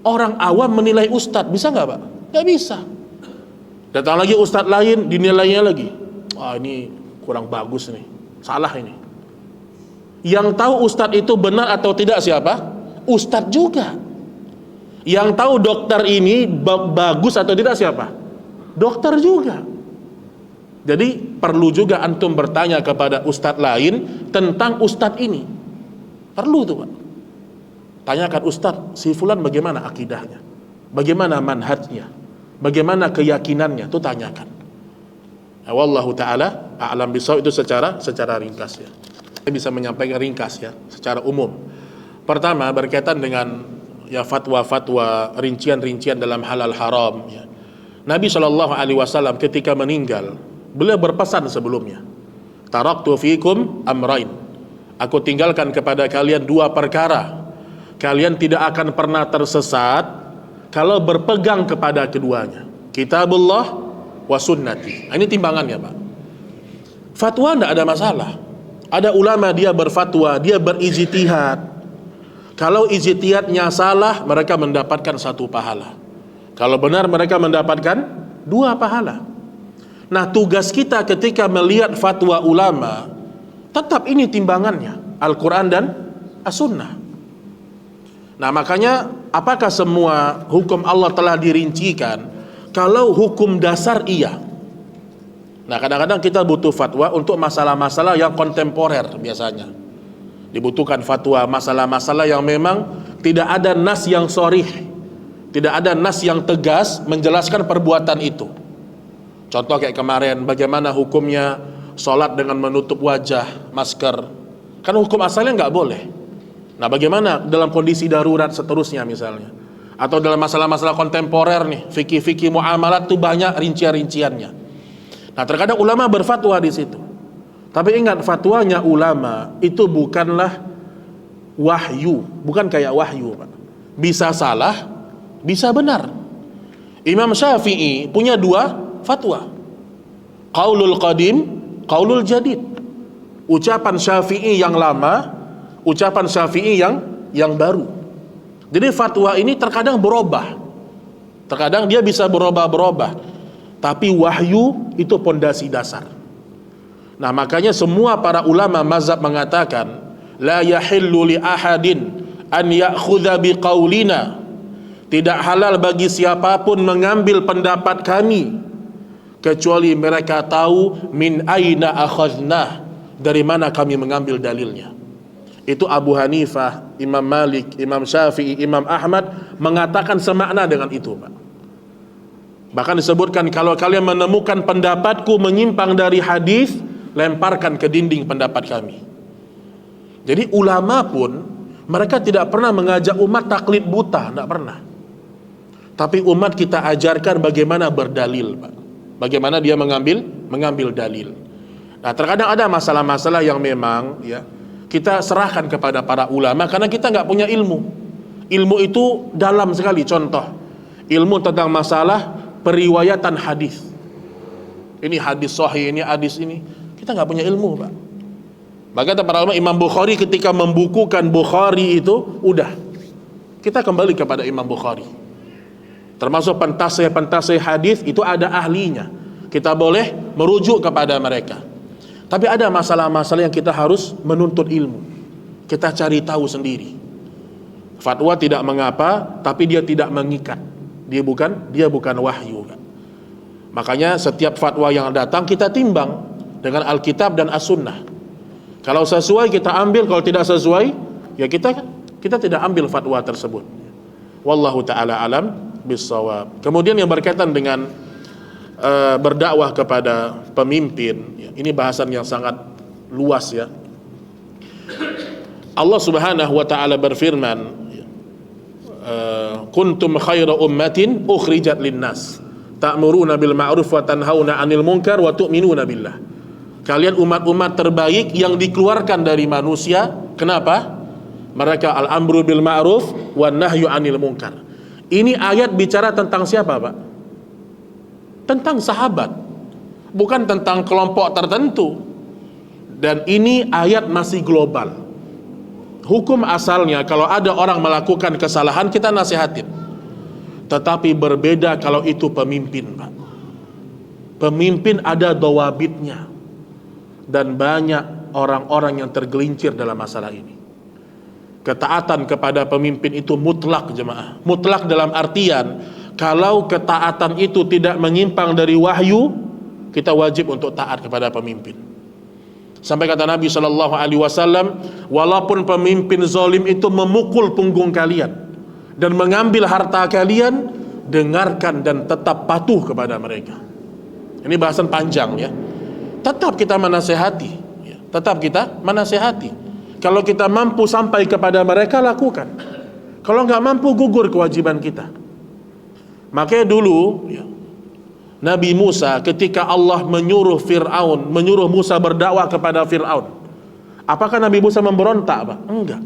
Orang awam menilai ustadz bisa nggak Pak? Nggak bisa. Datang lagi ustadz lain, dinilainya lagi, wah ini kurang bagus nih, salah ini. Yang tahu ustadz itu benar atau tidak siapa? Ustadz juga. Yang tahu dokter ini bagus atau tidak siapa? Dokter juga. Jadi perlu juga antum bertanya kepada ustadz lain tentang ustadz ini. Perlu tuh Pak. Tanyakan ustadz, si fulan bagaimana akidahnya? Bagaimana manhajnya? Bagaimana keyakinannya? Itu tanyakan. Ya, wallahu taala a'lam bishawab. Itu secara ringkas ya. Saya bisa menyampaikan ringkas ya, secara umum. Pertama berkaitan dengan ya fatwa-fatwa, rincian-rincian dalam halal haram ya. Nabi SAW ketika meninggal, beliau berpesan sebelumnya, taraktu fikum amrain, aku tinggalkan kepada kalian 2 perkara, kalian tidak akan pernah tersesat kalau berpegang kepada keduanya, kitabullah wa sunnati. Ini timbangannya Pak. Fatwa tidak ada masalah. Ada ulama dia berfatwa, dia berijtihad. Kalau ijtihadnya salah, mereka mendapatkan 1 pahala. Kalau benar, mereka mendapatkan 2 pahala. Nah, tugas kita ketika melihat fatwa ulama, tetap ini timbangannya, Al-Quran dan As-Sunnah. Nah, makanya apakah semua hukum Allah telah dirincikan? Kalau hukum dasar iya. Nah, kadang-kadang kita butuh fatwa untuk masalah-masalah yang kontemporer biasanya. Dibutuhkan fatwa masalah-masalah yang memang tidak ada nas yang sharih, tidak ada nas yang tegas menjelaskan perbuatan itu. Contoh kayak kemarin, bagaimana hukumnya sholat dengan menutup wajah, masker. Kan hukum asalnya nggak boleh. Nah bagaimana dalam kondisi darurat seterusnya misalnya. Atau dalam masalah-masalah kontemporer nih, fikih-fikih muamalat tuh banyak rincian-rinciannya. Nah terkadang ulama berfatwa di situ. Tapi ingat, fatwanya ulama itu bukanlah wahyu, bukan kayak wahyu Pak. Bisa salah, bisa benar. Imam Syafi'i punya 2 fatwa, qaulul qadim, qaulul jadid. Ucapan Syafi'i yang lama, ucapan Syafi'i yang baru. Jadi fatwa ini terkadang berubah, terkadang dia bisa berubah-berubah. Tapi wahyu itu pondasi dasar. Nah makanya semua para ulama mazhab mengatakan la yahillu li ahadin an ya'khudha biqaulina, tidak halal bagi siapapun mengambil pendapat kami kecuali mereka tahu min aina akhadnah, dari mana kami mengambil dalilnya. Itu Abu Hanifah, Imam Malik, Imam Syafi'i, Imam Ahmad mengatakan semakna dengan itu, Pak. Bahkan disebutkan, kalau kalian menemukan pendapatku menyimpang dari hadis, lemparkan ke dinding pendapat kami. Jadi ulama pun mereka tidak pernah mengajak umat taklid buta, tidak pernah. Tapi umat kita ajarkan bagaimana berdalil, Pak. Bagaimana dia mengambil dalil. Nah, terkadang ada masalah-masalah yang memang ya kita serahkan kepada para ulama karena kita nggak punya ilmu. Ilmu itu dalam sekali. Contoh, ilmu tentang masalah periwayatan hadis. Ini hadis sahih, ini hadis ini. Kita nggak punya ilmu, Pak. Maka para ulama, Imam Bukhari ketika membukukan Bukhari itu, udah kita kembali kepada Imam Bukhari. Termasuk pentasih hadis itu ada ahlinya. Kita boleh merujuk kepada mereka. Tapi ada masalah-masalah yang kita harus menuntut ilmu. Kita cari tahu sendiri. Fatwa tidak mengapa, tapi dia tidak mengikat. Dia bukan wahyu. Makanya setiap fatwa yang datang kita timbang dengan Alkitab dan As-Sunnah. Kalau sesuai kita ambil, kalau tidak sesuai ya kita tidak ambil fatwa tersebut. Wallahu taala alam bissawab. Kemudian yang berkaitan dengan berdakwah kepada pemimpin, ya, ini bahasan yang sangat luas ya. Allah Subhanahu wa taala berfirman, kuntum khaira ummatin ukhrijat linnas ta'muruna bil ma'ruf wa tanhauna 'anil munkar wa tu'minuna billah. Kalian umat-umat terbaik yang dikeluarkan dari manusia. Kenapa? Mereka al-amru bil ma'ruf wa nahyu 'anil munkar. Ini ayat bicara tentang siapa, Pak? Tentang sahabat, bukan tentang kelompok tertentu. Dan ini ayat masih global. Hukum asalnya kalau ada orang melakukan kesalahan kita nasihatin. Tetapi berbeda kalau itu pemimpin, Pak. Pemimpin ada dawabitnya. Dan banyak orang-orang yang tergelincir dalam masalah ini. Ketaatan kepada pemimpin itu mutlak, jemaah. Mutlak dalam artian kalau ketaatan itu tidak menyimpang dari wahyu, kita wajib untuk taat kepada pemimpin. Sampai kata Nabi SAW, walaupun pemimpin zalim itu memukul punggung kalian dan mengambil harta kalian, dengarkan dan tetap patuh kepada mereka. Ini bahasan panjang ya. Tetap kita menasehati ya. Tetap kita menasehati. Kalau kita mampu sampai kepada mereka, lakukan. Kalau nggak mampu, gugur kewajiban kita. Makanya dulu ya, Nabi Musa ketika Allah menyuruh Musa berdakwah kepada Fir'aun, apakah Nabi Musa memberontak, Pak? Enggak.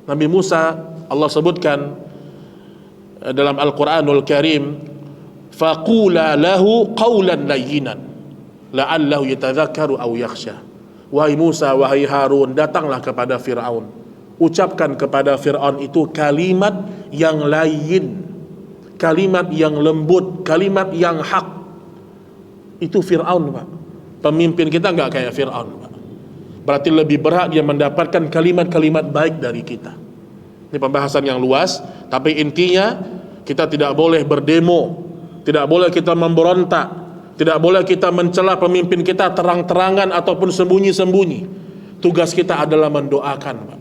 Nabi Musa, Allah sebutkan dalam Al-Quranul Karim, faqula lahu qawlan layyinan la'allahu yatadzakkaru aw yakhsha. Wahai Musa, wahai Harun, datanglah kepada Fir'aun, ucapkan kepada Fir'aun itu kalimat yang layyin, kalimat yang lembut, kalimat yang hak. Itu Fir'aun, Pak. Pemimpin kita enggak kayak Fir'aun, Pak. Berarti lebih berhak dia mendapatkan kalimat-kalimat baik dari kita. Ini pembahasan yang luas, tapi intinya kita tidak boleh berdemo, tidak boleh kita memberontak, tidak boleh kita mencela pemimpin kita terang-terangan ataupun sembunyi-sembunyi. Tugas kita adalah mendoakan, Pak.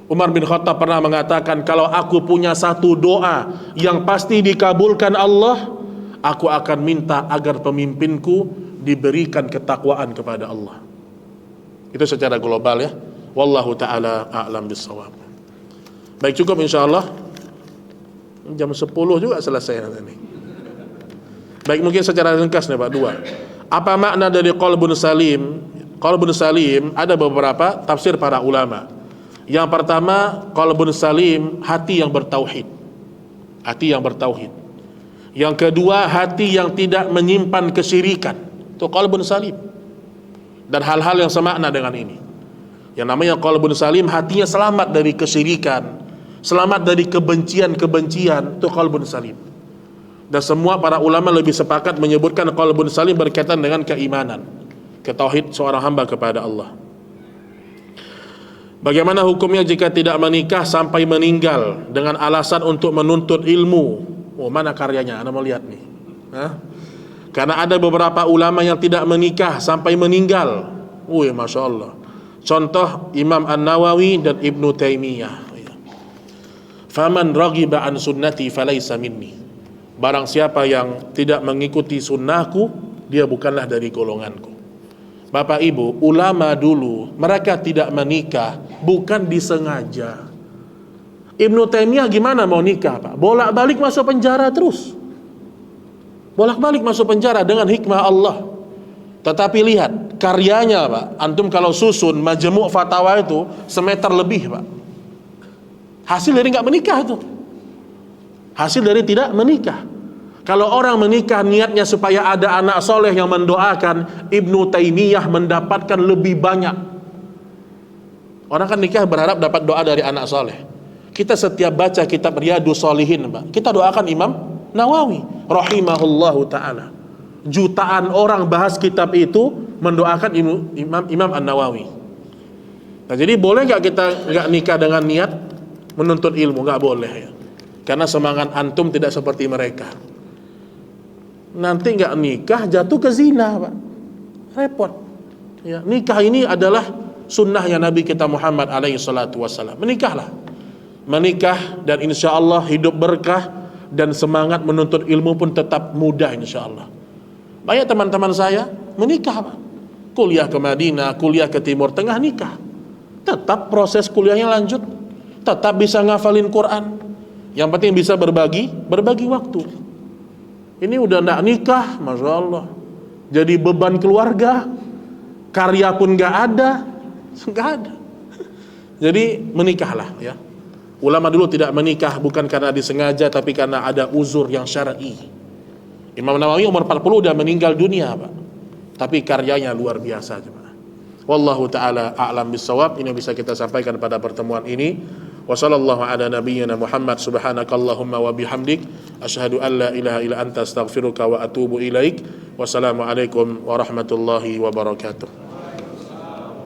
Umar bin Khattab pernah mengatakan, kalau aku punya satu doa yang pasti dikabulkan Allah, aku akan minta agar pemimpinku diberikan ketakwaan kepada Allah. Itu secara global ya. Wallahu ta'ala a'lam bissawab. Baik, cukup insyaallah. Jam 10 juga selesai nanti ini. Baik, mungkin secara ringkas nih Pak, 2. Apa makna dari qalbun salim? Qalbun salim ada beberapa tafsir para ulama. Yang pertama, qalbun salim, hati yang bertauhid. Hati yang bertauhid. Yang kedua, hati yang tidak menyimpan kesyirikan. Itu qalbun salim. Dan hal-hal yang semakna dengan ini. Yang namanya qalbun salim, hatinya selamat dari kesyirikan, selamat dari kebencian-kebencian, itu qalbun salim. Dan semua para ulama lebih sepakat menyebutkan qalbun salim berkaitan dengan keimanan, ketauhid seorang hamba kepada Allah. Bagaimana hukumnya jika tidak menikah sampai meninggal dengan alasan untuk menuntut ilmu? Oh, mana karyanya? Anda mau lihat nih. Karena ada beberapa ulama yang tidak menikah sampai meninggal. Wih, Masya Allah. Contoh Imam An-Nawawi dan Ibnu Taimiyah. Faman raghiba an sunnati falaysa minni. Barang siapa yang tidak mengikuti sunnahku, dia bukanlah dari golonganku. Bapak Ibu, ulama dulu mereka tidak menikah bukan disengaja. Ibnu Taimiyah gimana mau nikah, Pak? Bolak-balik masuk penjara terus. Bolak-balik masuk penjara dengan hikmah Allah. Tetapi lihat karyanya, Pak. Antum kalau susun Majmu' Fatawa itu semeter lebih, Pak. Hasil dari nggak menikah itu. Hasil dari tidak menikah. Kalau orang menikah niatnya supaya ada anak soleh yang mendoakan, Ibnu Taimiyah mendapatkan lebih banyak. Orang kan nikah berharap dapat doa dari anak soleh. Kita setiap baca kitab Riyadhus Shalihin, Pak, kita doakan Imam Nawawi rahimahullahu ta'ala. Jutaan orang bahas kitab itu mendoakan Imam An-Nawawi. Nah, jadi boleh nggak kita nggak nikah dengan niat menuntut ilmu? Nggak boleh ya. Karena semangat antum tidak seperti mereka. Nanti nggak nikah jatuh ke zina, Pak. Repot. Ya, nikah ini adalah sunnahnya Nabi kita Muhammad alaihi salatu wassalam. Menikahlah. Menikah dan insya Allah hidup berkah dan semangat menuntut ilmu pun tetap mudah insya Allah. Banyak teman-teman saya menikah, Pak. Kuliah ke Madinah, kuliah ke Timur Tengah, nikah. Tetap proses kuliahnya lanjut. Tetap bisa ngafalin Quran. Yang penting bisa berbagi waktu. Ini udah nggak nikah, Masya Allah. Jadi beban keluarga, karya pun nggak ada. Jadi menikahlah ya. Ulama dulu tidak menikah bukan karena disengaja, tapi karena ada uzur yang syar'i. Imam Nawawi umur 40 udah meninggal dunia, Pak. Tapi karyanya luar biasa, jemaah. Wallahu taala a'lam bissawab. Ini bisa kita sampaikan pada pertemuan ini. Wa sallallahu ala nabiyyina Muhammad subhanakallahumma wa bihamdik asyhadu an la ilaha illa anta astaghfiruka wa atubu ilaik. Wassalamu alaikum warahmatullahi wabarakatuh.